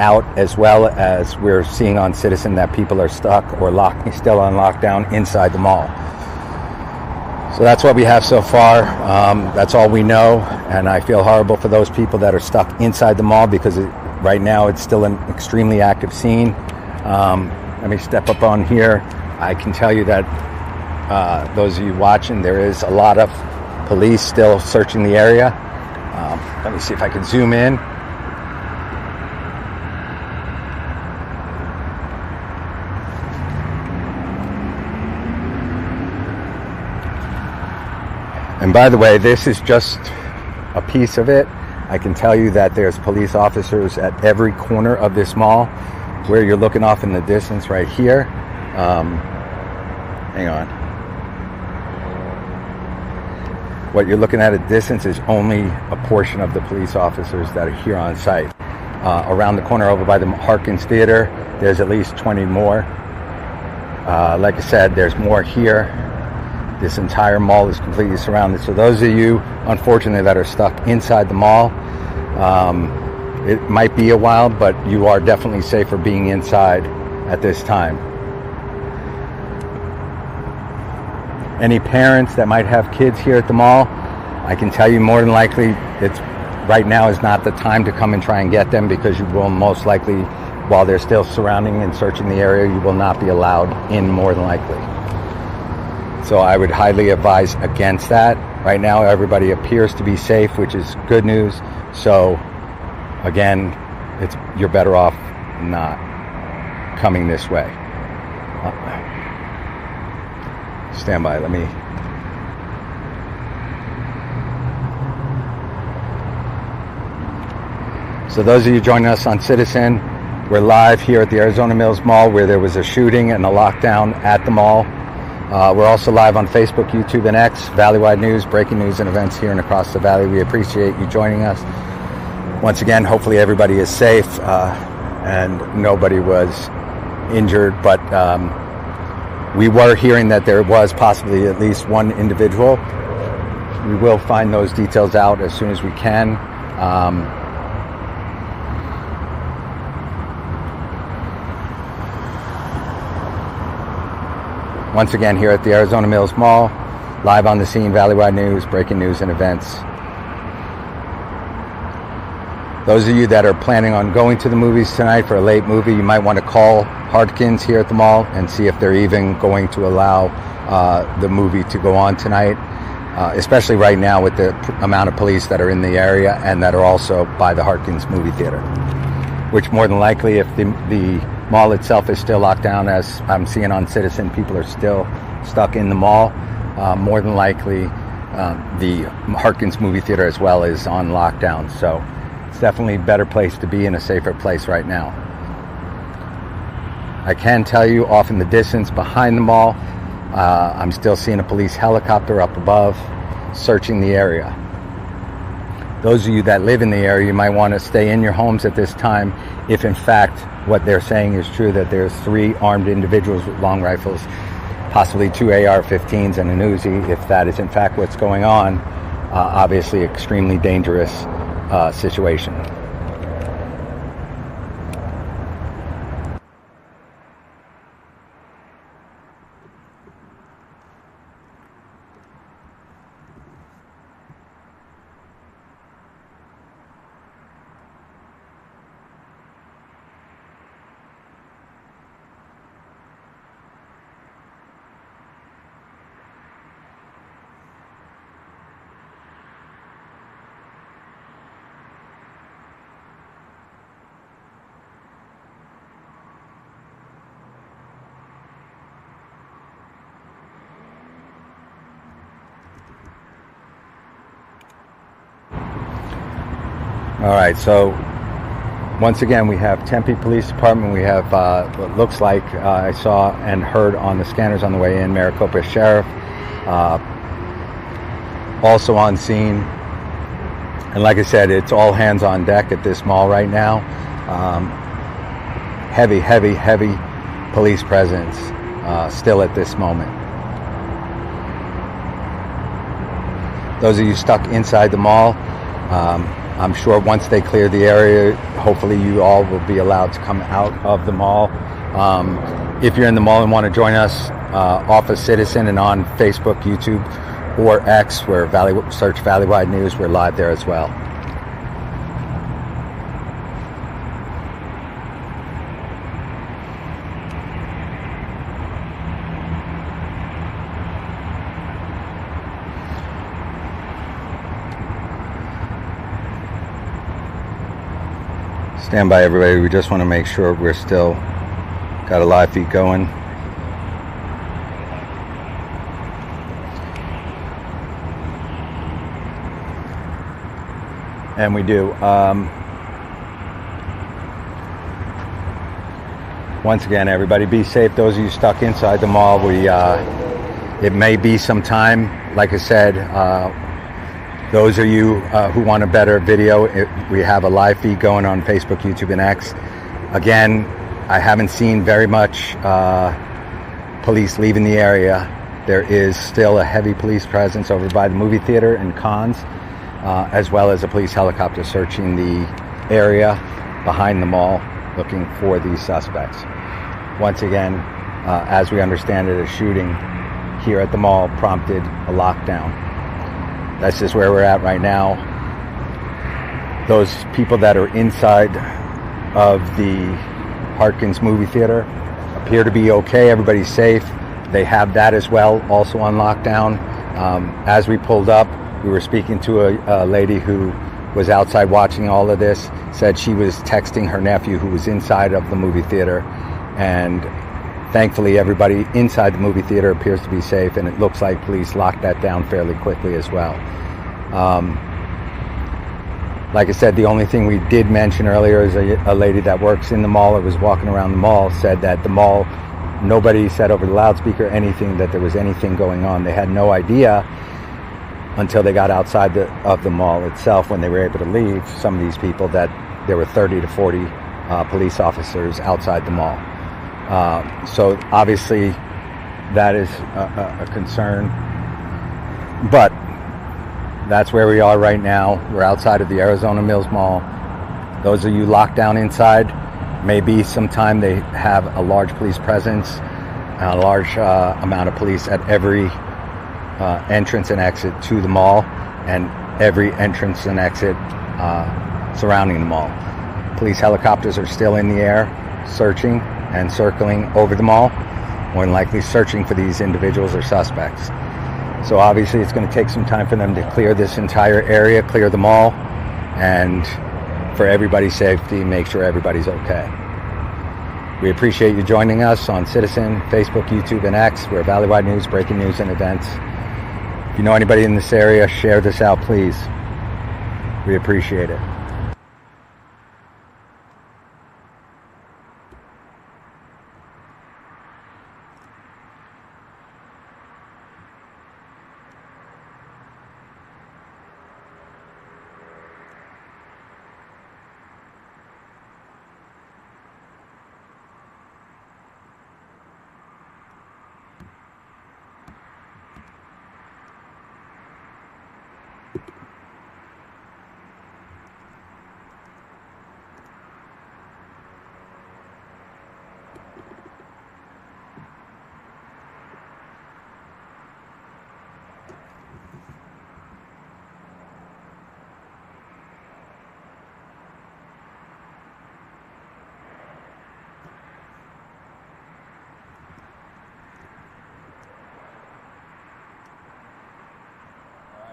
out, as well as we're seeing on Citizen that people are stuck or still on lockdown inside the mall. So that's what we have so far. That's all we know, and I feel horrible for those people that are stuck inside the mall, because right now it's still an extremely active scene. Let me step up on here. I can tell you that those of you watching, there is a lot of police still searching the area. Let me see if I can zoom in. And by the way, this is just a piece of it. I can tell you that there's police officers at every corner of this mall. Where you're looking off in the distance right here. Hang on. What you're looking at distance is only a portion of the police officers that are here on site. Around the corner over by the Harkins Theater, there's at least 20 more. Like I said, there's more here. This entire mall is completely surrounded. So those of you, unfortunately, that are stuck inside the mall, it might be a while, but you are definitely safer being inside at this time. Any parents that might have kids here at the mall, I can tell you more than likely right now is not the time to come and try and get them, because you will most likely, while they're still surrounding and searching the area, you will not be allowed in, more than likely. So I would highly advise against that. Right now everybody appears to be safe, which is good news. So again, you're better off not coming this way. Stand by, let me. So those of you joining us on Citizen, we're live here at the Arizona Mills Mall, where there was a shooting and a lockdown at the mall. We're also live on Facebook, YouTube, and X, Valleywide News, breaking news and events here and across the valley. We appreciate you joining us. Once again, hopefully everybody is safe and nobody was injured, but we were hearing that there was possibly at least one individual. We will find those details out as soon as we can. Once again, here at the Arizona Mills Mall, live on the scene, Valleywide News, breaking news and events. Those of you that are planning on going to the movies tonight for a late movie, you might want to call Harkins here at the mall and see if they're even going to allow the movie to go on tonight, especially right now with the amount of police that are in the area and that are also by the Harkins movie theater, which more than likely, if the mall itself is still locked down, as I'm seeing on Citizen, people are still stuck in the mall, more than likely the Harkins movie theater as well is on lockdown. So it's definitely a better place to be, in a safer place right now. I can tell you, off in the distance behind the mall, I'm still seeing a police helicopter up above searching the area. Those of you that live in the area, you might want to stay in your homes at this time, if in fact what they're saying is true, that there's 3 armed individuals with long rifles, possibly 2 AR-15s and an Uzi. If that is in fact what's going on, obviously extremely dangerous situation. All right, so once again, we have Tempe Police Department. We have what looks like I saw and heard on the scanners on the way in, Maricopa Sheriff also on scene. And like I said, it's all hands on deck at this mall right now. Heavy police presence still at this moment. Those of you stuck inside the mall, I'm sure once they clear the area, hopefully you all will be allowed to come out of the mall. If you're in the mall and want to join us off of Citizen and on Facebook, YouTube, or X, where search Valleywide News, we're live there as well. Stand by, everybody. We just want to make sure we're still got a live feed going. And we do. Once again, everybody, be safe. Those of you stuck inside the mall, it may be some time. Like I said, those of you who want a better video, we have a live feed going on Facebook, YouTube, and X. Again, I haven't seen very much police leaving the area. There is still a heavy police presence over by the movie theater and cons, as well as a police helicopter searching the area behind the mall looking for these suspects. Once again, as we understand it, a shooting here at the mall prompted a lockdown. That's just where we're at right now. Those people that are inside of the Harkins movie theater appear to be okay. Everybody's safe. They have that as well, also on lockdown. As we pulled up, we were speaking to a lady who was outside watching all of this, said she was texting her nephew who was inside of the movie theater, and thankfully everybody inside the movie theater appears to be safe, and it looks like police locked that down fairly quickly as well. Like I said, the only thing we did mention earlier is a lady that works in the mall or was walking around the mall said that the mall, nobody said over the loudspeaker anything that there was anything going on. They had no idea until they got outside of the mall itself, when they were able to leave, some of these people, that there were 30 to 40 police officers outside the mall. So obviously that is a concern, but that's where we are right now. We're outside of the Arizona Mills Mall. Those of you locked down inside, maybe sometime they have a large police presence, a large amount of police at every entrance and exit to the mall, and every entrance and exit surrounding the mall. Police helicopters are still in the air, searching and circling over the mall, more than likely searching for these individuals or suspects. So obviously it's going to take some time for them to clear this entire area, clear the mall, and for everybody's safety, make sure everybody's okay. We appreciate you joining us on Citizen, Facebook, YouTube, and X. We're Valleywide News, breaking news and events. If you know anybody in this area, share this out, please. We appreciate it.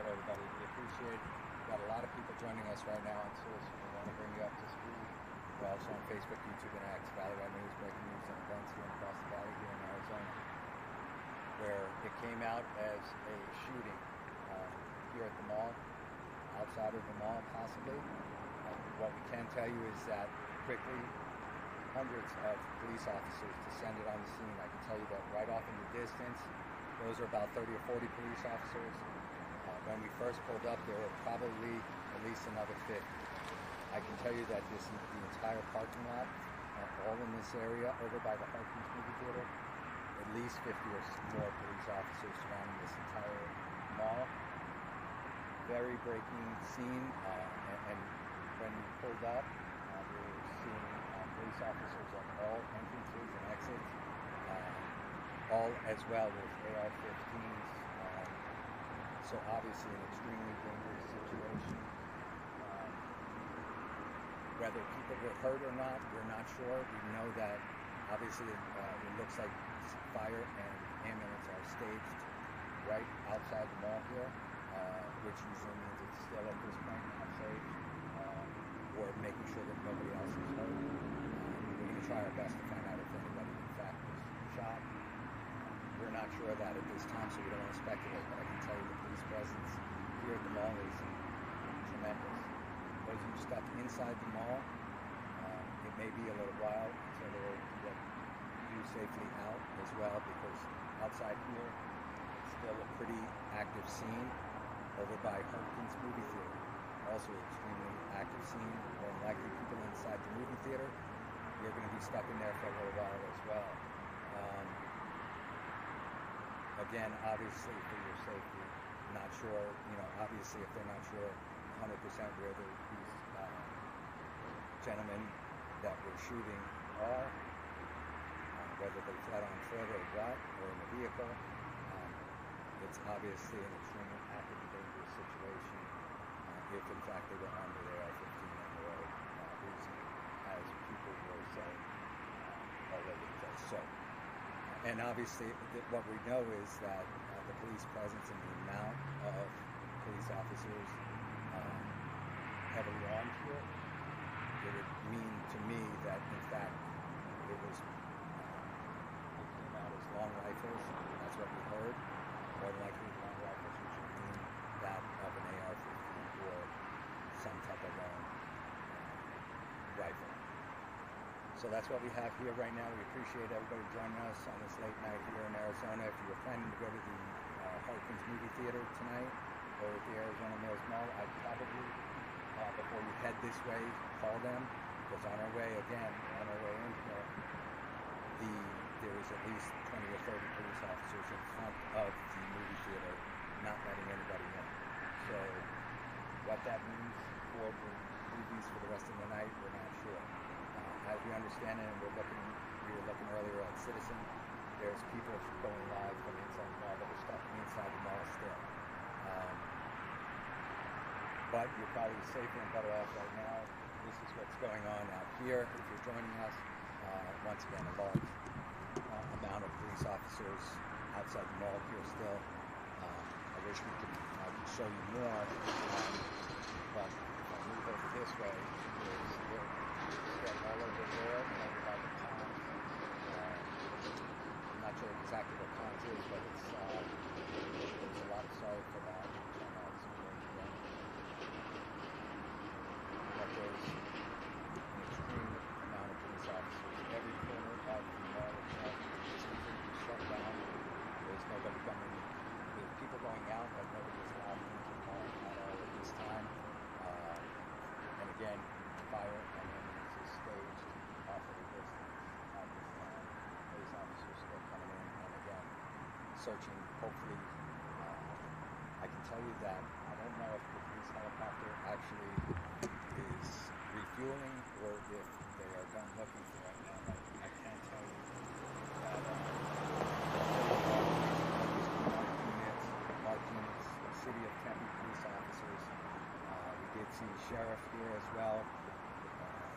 Everybody, we appreciate it. We've got a lot of people joining us right now on Citizen. We want to bring you up to speed. We're also on Facebook, YouTube, and X, Valleywide News, breaking news and events here across the valley here in Arizona, where it came out as a shooting here at the mall, outside of the mall possibly. What we can tell you is that quickly hundreds of police officers descended on the scene. I can tell you that right off in the distance, those are about 30 or 40 police officers. When we first pulled up, there were probably at least another 50. I can tell you that the entire parking lot, all in this area over by the Harkins movie theater, at least 50 or more police officers surrounding this entire mall. Very breaking scene, and when we pulled up, we were posting police officers at all entrances and exits, all as well with AR-15s. So obviously an extremely dangerous situation. Whether people were hurt or not, we're not sure. We know that obviously it looks like fire and ambulance are staged right outside the mall here, which usually means it's still at this point not safe, or making sure that nobody else is hurt. We're going to try our best to find out if anybody in fact was shot. We're not sure of that at this time, so we don't want to speculate, but I can tell you the police presence here at the mall is tremendous. Those who stuck inside the mall, it may be a little while until they're able to get you safely out as well, because outside here it's still a pretty active scene. Over by Hopkins movie theater, also an extremely active scene. More than likely people inside the movie theater, you're going to be stuck in there for a little while as well. Again, obviously for your safety, not sure, obviously if they're not sure 100% where these gentlemen that were shooting are, whether they fled on foot or what, or in a vehicle, it's obviously an extremely active and dangerous situation if in fact they were armed with AR-15 on the road, reason, as people were saying all over the place. So, and obviously what we know is that the police presence and the amount of police officers heavily armed here, it would mean to me that in fact it came out as long rifles. That's what we heard. More than likely long rifles, which would mean that of an AR-15 or some type of long rifle. So that's what we have here right now. We appreciate everybody joining us on this late night here in Arizona. If you were planning to go to the Hopkins movie theater tonight or at the Arizona Mills Mall, I'd probably, before you head this way, call them, because on our way in here, there is at least 20 or 30 police officers in front of the movie theater, not letting anybody in. So what that means for the movies for the rest of the night, we're not sure. As we understand it, and we were looking earlier at Citizen, there's people going live from inside the mall that are stuck inside the mall still. But you're probably safer and better off right now. This is what's going on out here. If you're joining us, once again, a large amount of police officers outside the mall here still. I wish I could show you more, but if I move over this way, there's still all over there and over by the pond. I'm not sure exactly what pond is, but there's a lot of sorry for that. But there's an extreme amount of police officers. Every corner of the mall itself is completely shut down. There's nobody coming. There's people going out, but nobody is allowed into the mall at all at this time. And again, fire and ambulance is staged off of the distance at this time. Police officers still coming in, and again, searching. Hopefully, I can tell you that I don't know if the police helicopter actually is refueling or if they are done looking for right now. I can't tell you that units, the city of Tempe police officers. We did see the sheriff here as well.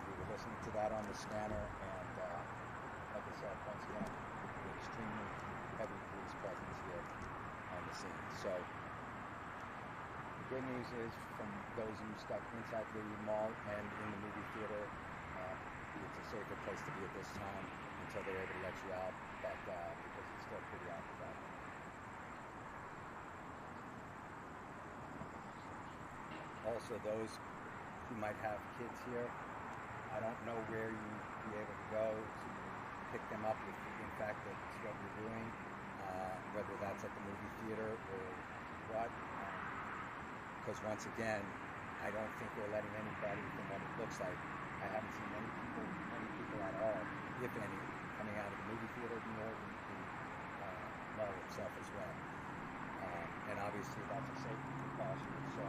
We were listening to that on the scanner, and like I said, once again, extremely heavy police presence here on the scene. So the good news is, from those who stuck inside the mall and in the movie theater, it's a safer place to be at this time until they're able to let you out, but because it's still pretty active out there. Also, those who might have kids here, I don't know where you'd be able to go to pick them up if in fact that's what you're doing, whether that's at the movie theater or what. Because once again, I don't think they're letting anybody, from what it looks like. I haven't seen many people at all, if any, coming out of the movie theater, nor the mall itself as well. And obviously that's a safety precaution, so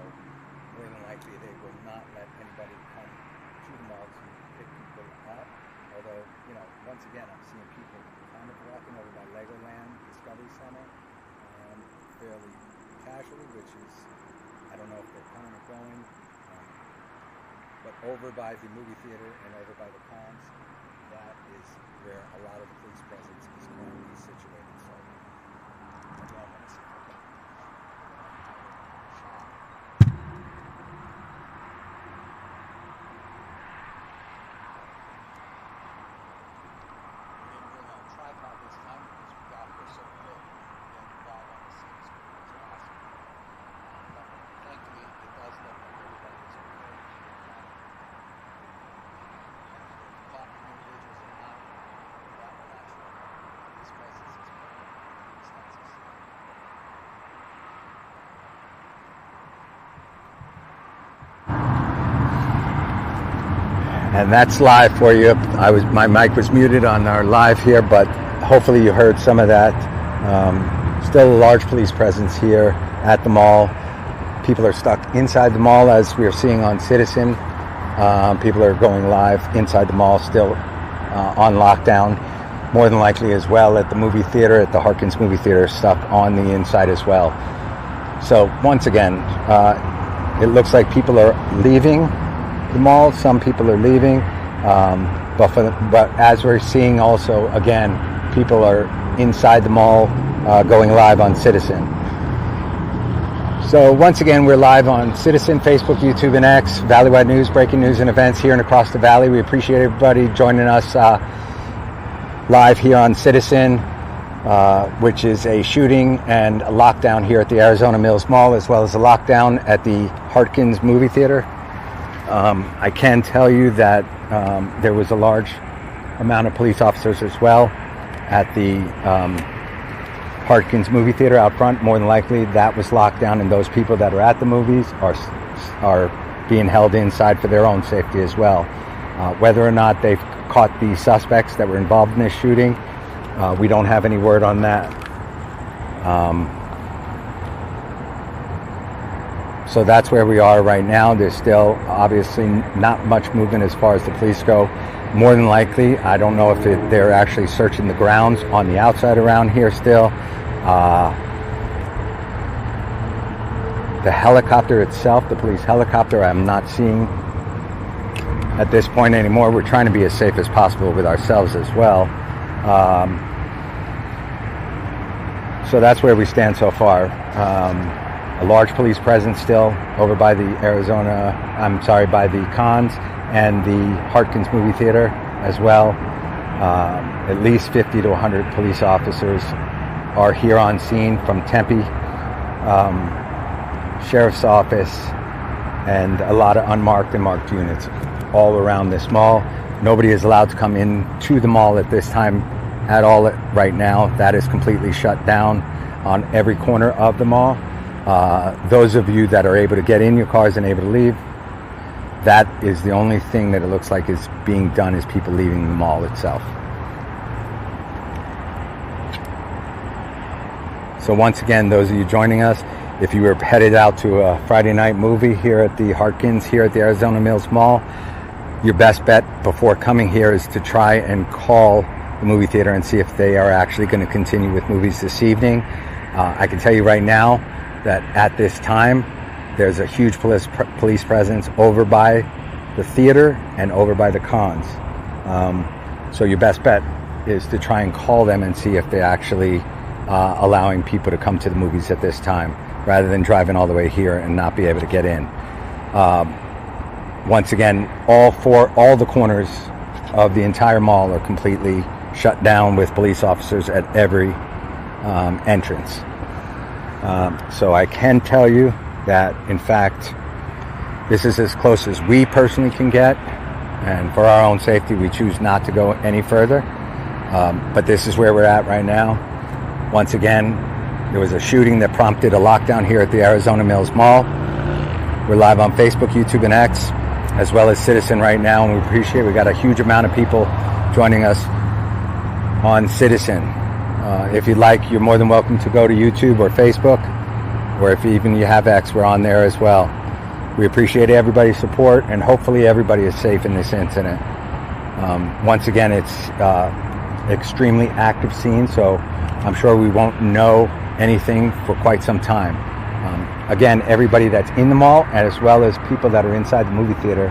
more than likely they will not let anybody come to the mall to pick people caught. Although, once again, I'm seeing people kind of walking over by Legoland Discovery Center fairly casually, which is, I don't know if they're coming or going, but over by the movie theater and over by the cons, that is where a lot of the police presence is currently situated. So, again, let me see if I can shot. Tripod this time because we got here so quick and live on the scene is awesome. But thankfully, it does look like everybody is okay. Caught individuals or not, that we're not sure. This crisis is very extensive. And that's live for you. My mic was muted on our live here, but hopefully you heard some of that. Still a large police presence here at the mall. People are stuck inside the mall, as we are seeing on Citizen. People are going live inside the mall, still on lockdown. More than likely as well at the movie theater, at the Harkins movie theater, stuck on the inside as well. So once again, it looks like people are leaving the mall. Some people are leaving, but as we're seeing also, again, people are inside the mall going live on Citizen. So once again, we're live on Citizen, Facebook, YouTube, and X, Valleywide News, breaking news and events here and across the valley. We appreciate everybody joining us live here on Citizen, which is a shooting and a lockdown here at the Arizona Mills Mall, as well as a lockdown at the Harkins movie theater. I can tell you that there was a large amount of police officers as well at the Harkins movie theater out front. More than likely that was locked down, and those people that are at the movies are being held inside for their own safety as well. Whether or not they've caught the suspects that were involved in this shooting, we don't have any word on that. So that's where we are right now. There's still obviously not much movement as far as the police go. More than likely, I don't know if they're actually searching the grounds on the outside around here still. The helicopter itself, the police helicopter, I'm not seeing at this point anymore. We're trying to be as safe as possible with ourselves as well. So that's where we stand so far. A large police presence still over by the by the cons and the Harkins movie theater as well. At least 50 to 100 police officers are here on scene from Tempe, Sheriff's Office, and a lot of unmarked and marked units all around this mall. Nobody is allowed to come into the mall at this time at all right now. That is completely shut down on every corner of the mall. Those of you that are able to get in your cars and able to leave, that is the only thing that it looks like is being done, is people leaving the mall itself. So once again, those of you joining us, if you were headed out to a Friday night movie here at the Harkins, here at the Arizona Mills Mall, your best bet before coming here is to try and call the movie theater and see if they are actually going to continue with movies this evening. I can tell you right now that at this time, there's a huge police presence over by the theater and over by the cons. So your best bet is to try and call them and see if they're actually allowing people to come to the movies at this time, rather than driving all the way here and not be able to get in. Once again, all the corners of the entire mall are completely shut down with police officers at every entrance. So I can tell you that, in fact, this is as close as we personally can get, and for our own safety, we choose not to go any further. But this is where we're at right now. Once again, there was a shooting that prompted a lockdown here at the Arizona Mills Mall. We're live on Facebook, YouTube, and X, as well as Citizen right now, and we appreciate we got a huge amount of people joining us on Citizen. If you'd like, you're more than welcome to go to YouTube or Facebook, or if even you have X, we're on there as well. We appreciate everybody's support, and hopefully everybody is safe in this incident. Once again, it's extremely active scene, so I'm sure we won't know anything for quite some time. Again, everybody that's in the mall, as well as people that are inside the movie theater,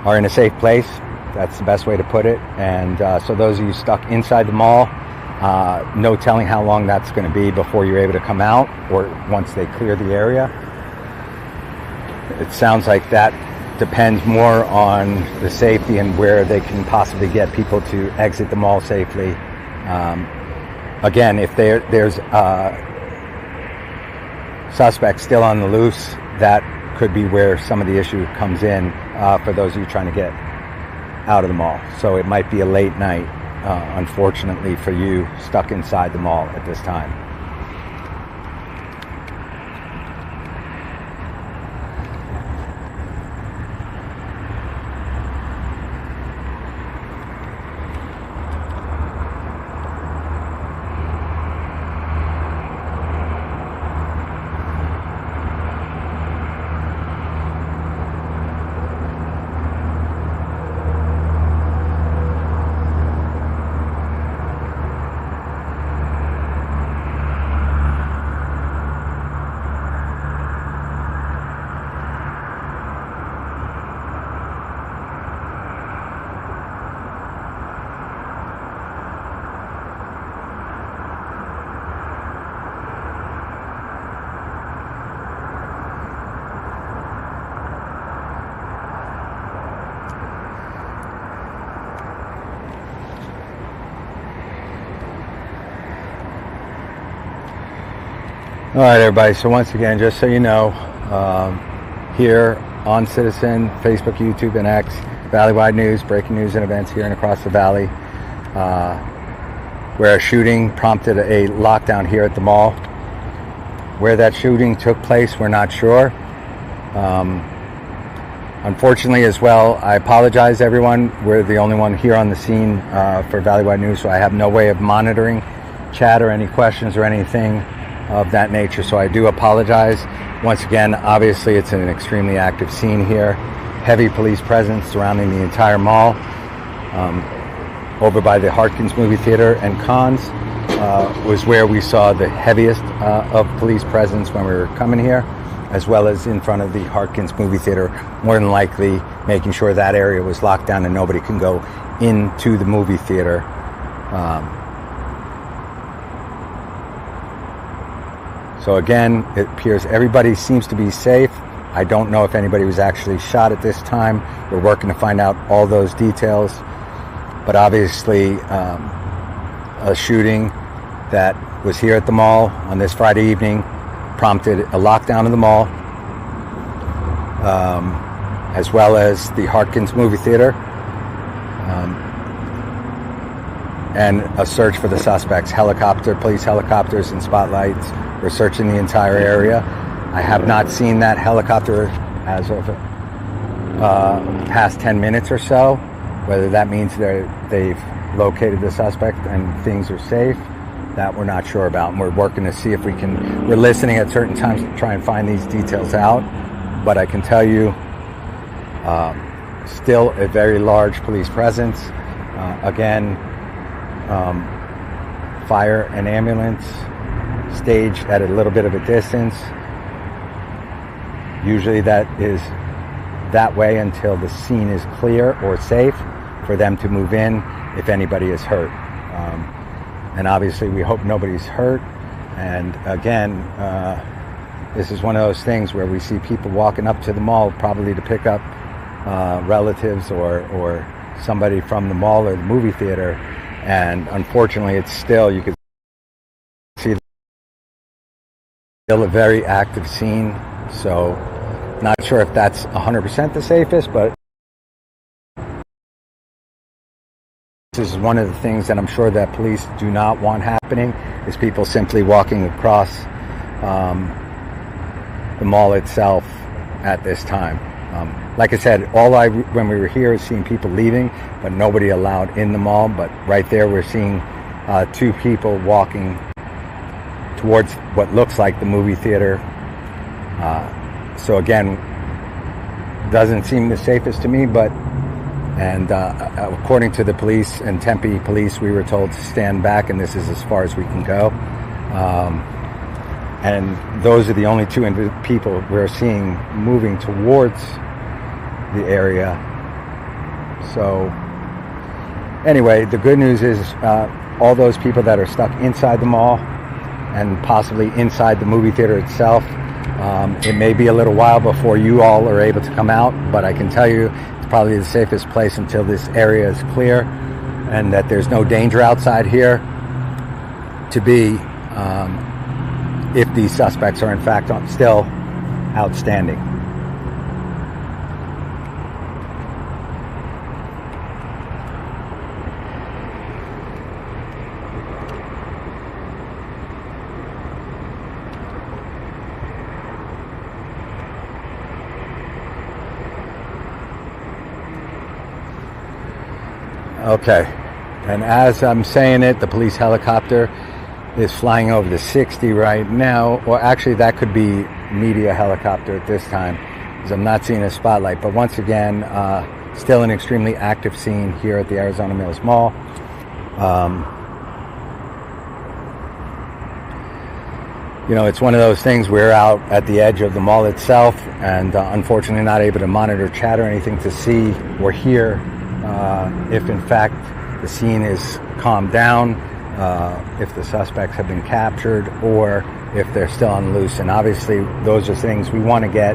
are in a safe place. That's the best way to put it. And so those of you stuck inside the mall, no telling how long that's going to be before you're able to come out, or once they clear the area. It sounds like that depends more on the safety and where they can possibly get people to exit the mall safely. Again, if there's suspects still on the loose, that could be where some of the issue comes in for those of you trying to get out of the mall. So it might be a late night, unfortunately, for you stuck inside the mall at this time. All right, everybody, so once again, just so you know, here on Citizen, Facebook, YouTube, and X, Valley-wide news, breaking news and events here and across the valley, where a shooting prompted a lockdown here at the mall. Where that shooting took place, we're not sure. Unfortunately, as well, I apologize, everyone. We're the only one here on the scene for Valley-wide news, so I have no way of monitoring chat or any questions or anything of that nature, so I do apologize. Once again, obviously it's an extremely active scene here. Heavy police presence surrounding the entire mall. Over by the Harkins movie theater and Cons was where we saw the heaviest of police presence when we were coming here, as well as in front of the Harkins movie theater, more than likely making sure that area was locked down and nobody can go into the movie theater. So again, it appears everybody seems to be safe. I don't know if anybody was actually shot at this time. We're working to find out all those details. But obviously, a shooting that was here at the mall on this Friday evening prompted a lockdown of the mall, as well as the Harkins movie theater, and a search for the suspects. Police helicopters and spotlights. We're searching the entire area. I have not seen that helicopter as of past 10 minutes or so. Whether that means they've located the suspect and things are safe, that we're not sure about. And we're working to see if we're listening at certain times to try and find these details out. But I can tell you, still a very large police presence. Again, fire and ambulance staged at a little bit of a distance. Usually that is that way until the scene is clear or safe for them to move in if anybody is hurt. And obviously we hope nobody's hurt. And again, this is one of those things where we see people walking up to the mall probably to pick up relatives or somebody from the mall or the movie theater. And unfortunately, it's still, you can see still a very active scene. So not sure if that's 100% the safest, but this is one of the things that I'm sure that police do not want happening, is people simply walking across the mall itself at this time. Like I said, when we were here is seeing people leaving, but nobody allowed in the mall. But right there we're seeing two people walking towards what looks like the movie theater. So again, doesn't seem the safest to me, but And according to the police and Tempe police, we were told to stand back, and this is as far as we can go. And those are the only two people we're seeing moving towards the area. So anyway, the good news is all those people that are stuck inside the mall and possibly inside the movie theater itself, it may be a little while before you all are able to come out, but I can tell you it's probably the safest place until this area is clear and that there's no danger outside here to be if these suspects are in fact still outstanding. Okay, and as I'm saying it, the police helicopter is flying over the 60 right now. Or actually, that could be media helicopter at this time, because I'm not seeing a spotlight. But once again, still an extremely active scene here at the Arizona Mills Mall. You know, it's one of those things, we're out at the edge of the mall itself, and unfortunately not able to monitor chat or anything to see or hear if in fact the scene is calmed down, if the suspects have been captured, or if they're still on loose. And obviously those are things we want to get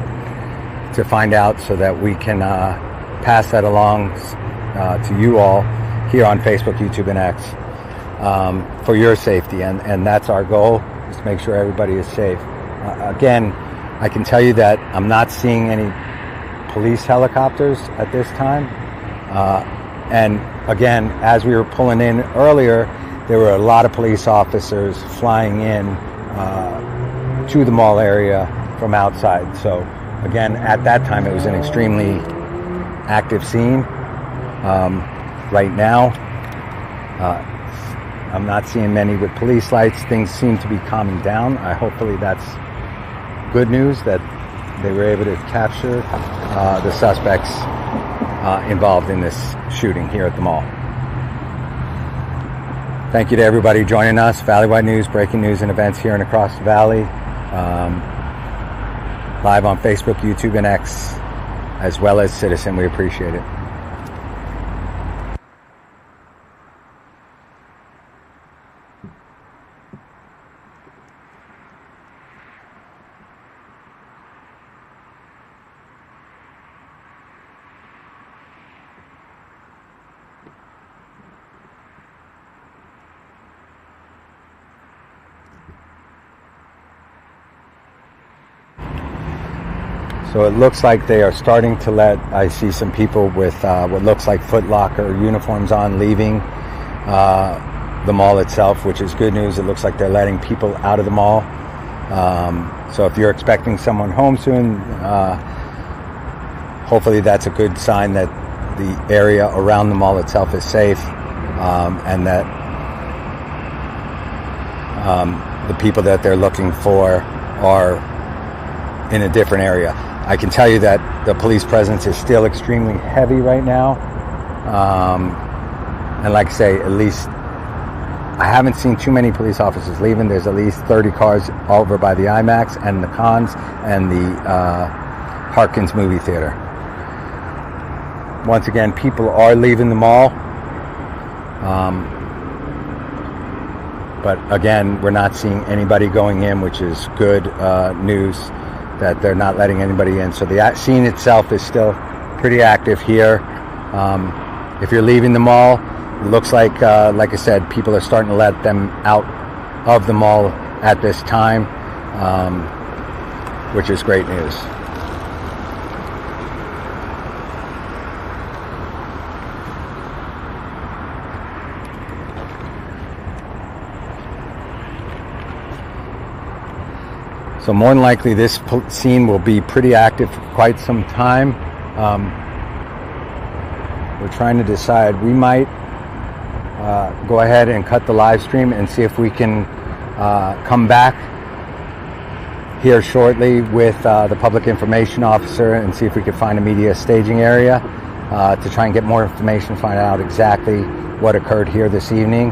to find out so that we can pass that along to you all here on Facebook, YouTube, and X for your safety. And that's our goal, is to make sure everybody is safe. Again, I can tell you that I'm not seeing any police helicopters at this time. And again, as we were pulling in earlier, there were a lot of police officers flying in to the mall area from outside. So again, at that time, it was an extremely active scene. Right now, I'm not seeing many with police lights. Things seem to be calming down. Hopefully that's good news that they were able to capture the suspects involved in this shooting here at the mall. Thank you to everybody joining us. Valley-wide news, breaking news and events here and across the valley. Live on Facebook, YouTube, and X, as well as Citizen. We appreciate it. So it looks like they are starting to let, I see some people with what looks like Foot Locker uniforms on leaving the mall itself, which is good news. It looks like they're letting people out of the mall. So if you're expecting someone home soon, hopefully that's a good sign that the area around the mall itself is safe, and that the people that they're looking for are in a different area. I can tell you that the police presence is still extremely heavy right now. And like I say, at least I haven't seen too many police officers leaving. There's at least 30 cars over by the IMAX and the Cons and the Harkins movie theater. Once again, people are leaving the mall. But again, we're not seeing anybody going in, which is good news, that they're not letting anybody in. So the scene itself is still pretty active here. If you're leaving the mall, it looks like I said, people are starting to let them out of the mall at this time, which is great news. So more than likely, this scene will be pretty active for quite some time. We're trying to decide. We might go ahead and cut the live stream and see if we can come back here shortly with the public information officer and see if we can find a media staging area. to try and get more information, find out exactly what occurred here this evening.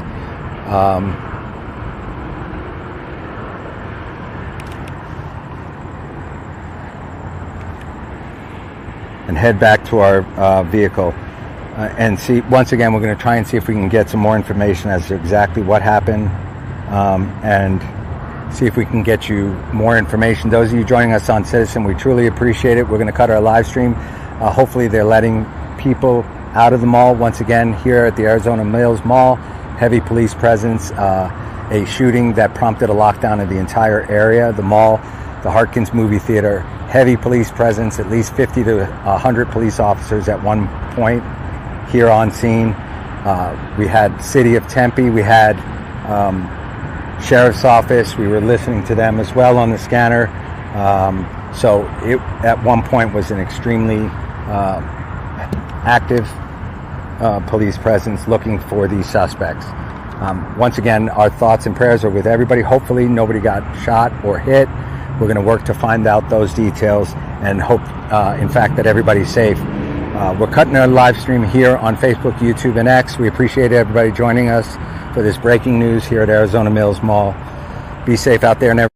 And head back to our vehicle and see. Once again, we're going to try and see if we can get some more information as to exactly what happened, and see if we can get you more information. Those of you joining us on Citizen, we truly appreciate it. We're going to cut our live stream. Hopefully they're letting people out of the mall. Once again, here at the Arizona Mills Mall, heavy police presence, a shooting that prompted a lockdown of the entire area, the mall, the Harkins movie theater, heavy police presence, at least 50 to 100 police officers at one point here on scene. We had City of Tempe, we had Sheriff's Office, we were listening to them as well on the scanner. So it at one point was an extremely active police presence looking for these suspects. Once again, our thoughts and prayers are with everybody. Hopefully nobody got shot or hit. We're going to work to find out those details and hope, in fact, that everybody's safe. We're cutting our live stream here on Facebook, YouTube, and X. We appreciate everybody joining us for this breaking news here at Arizona Mills Mall. Be safe out there, and everybody.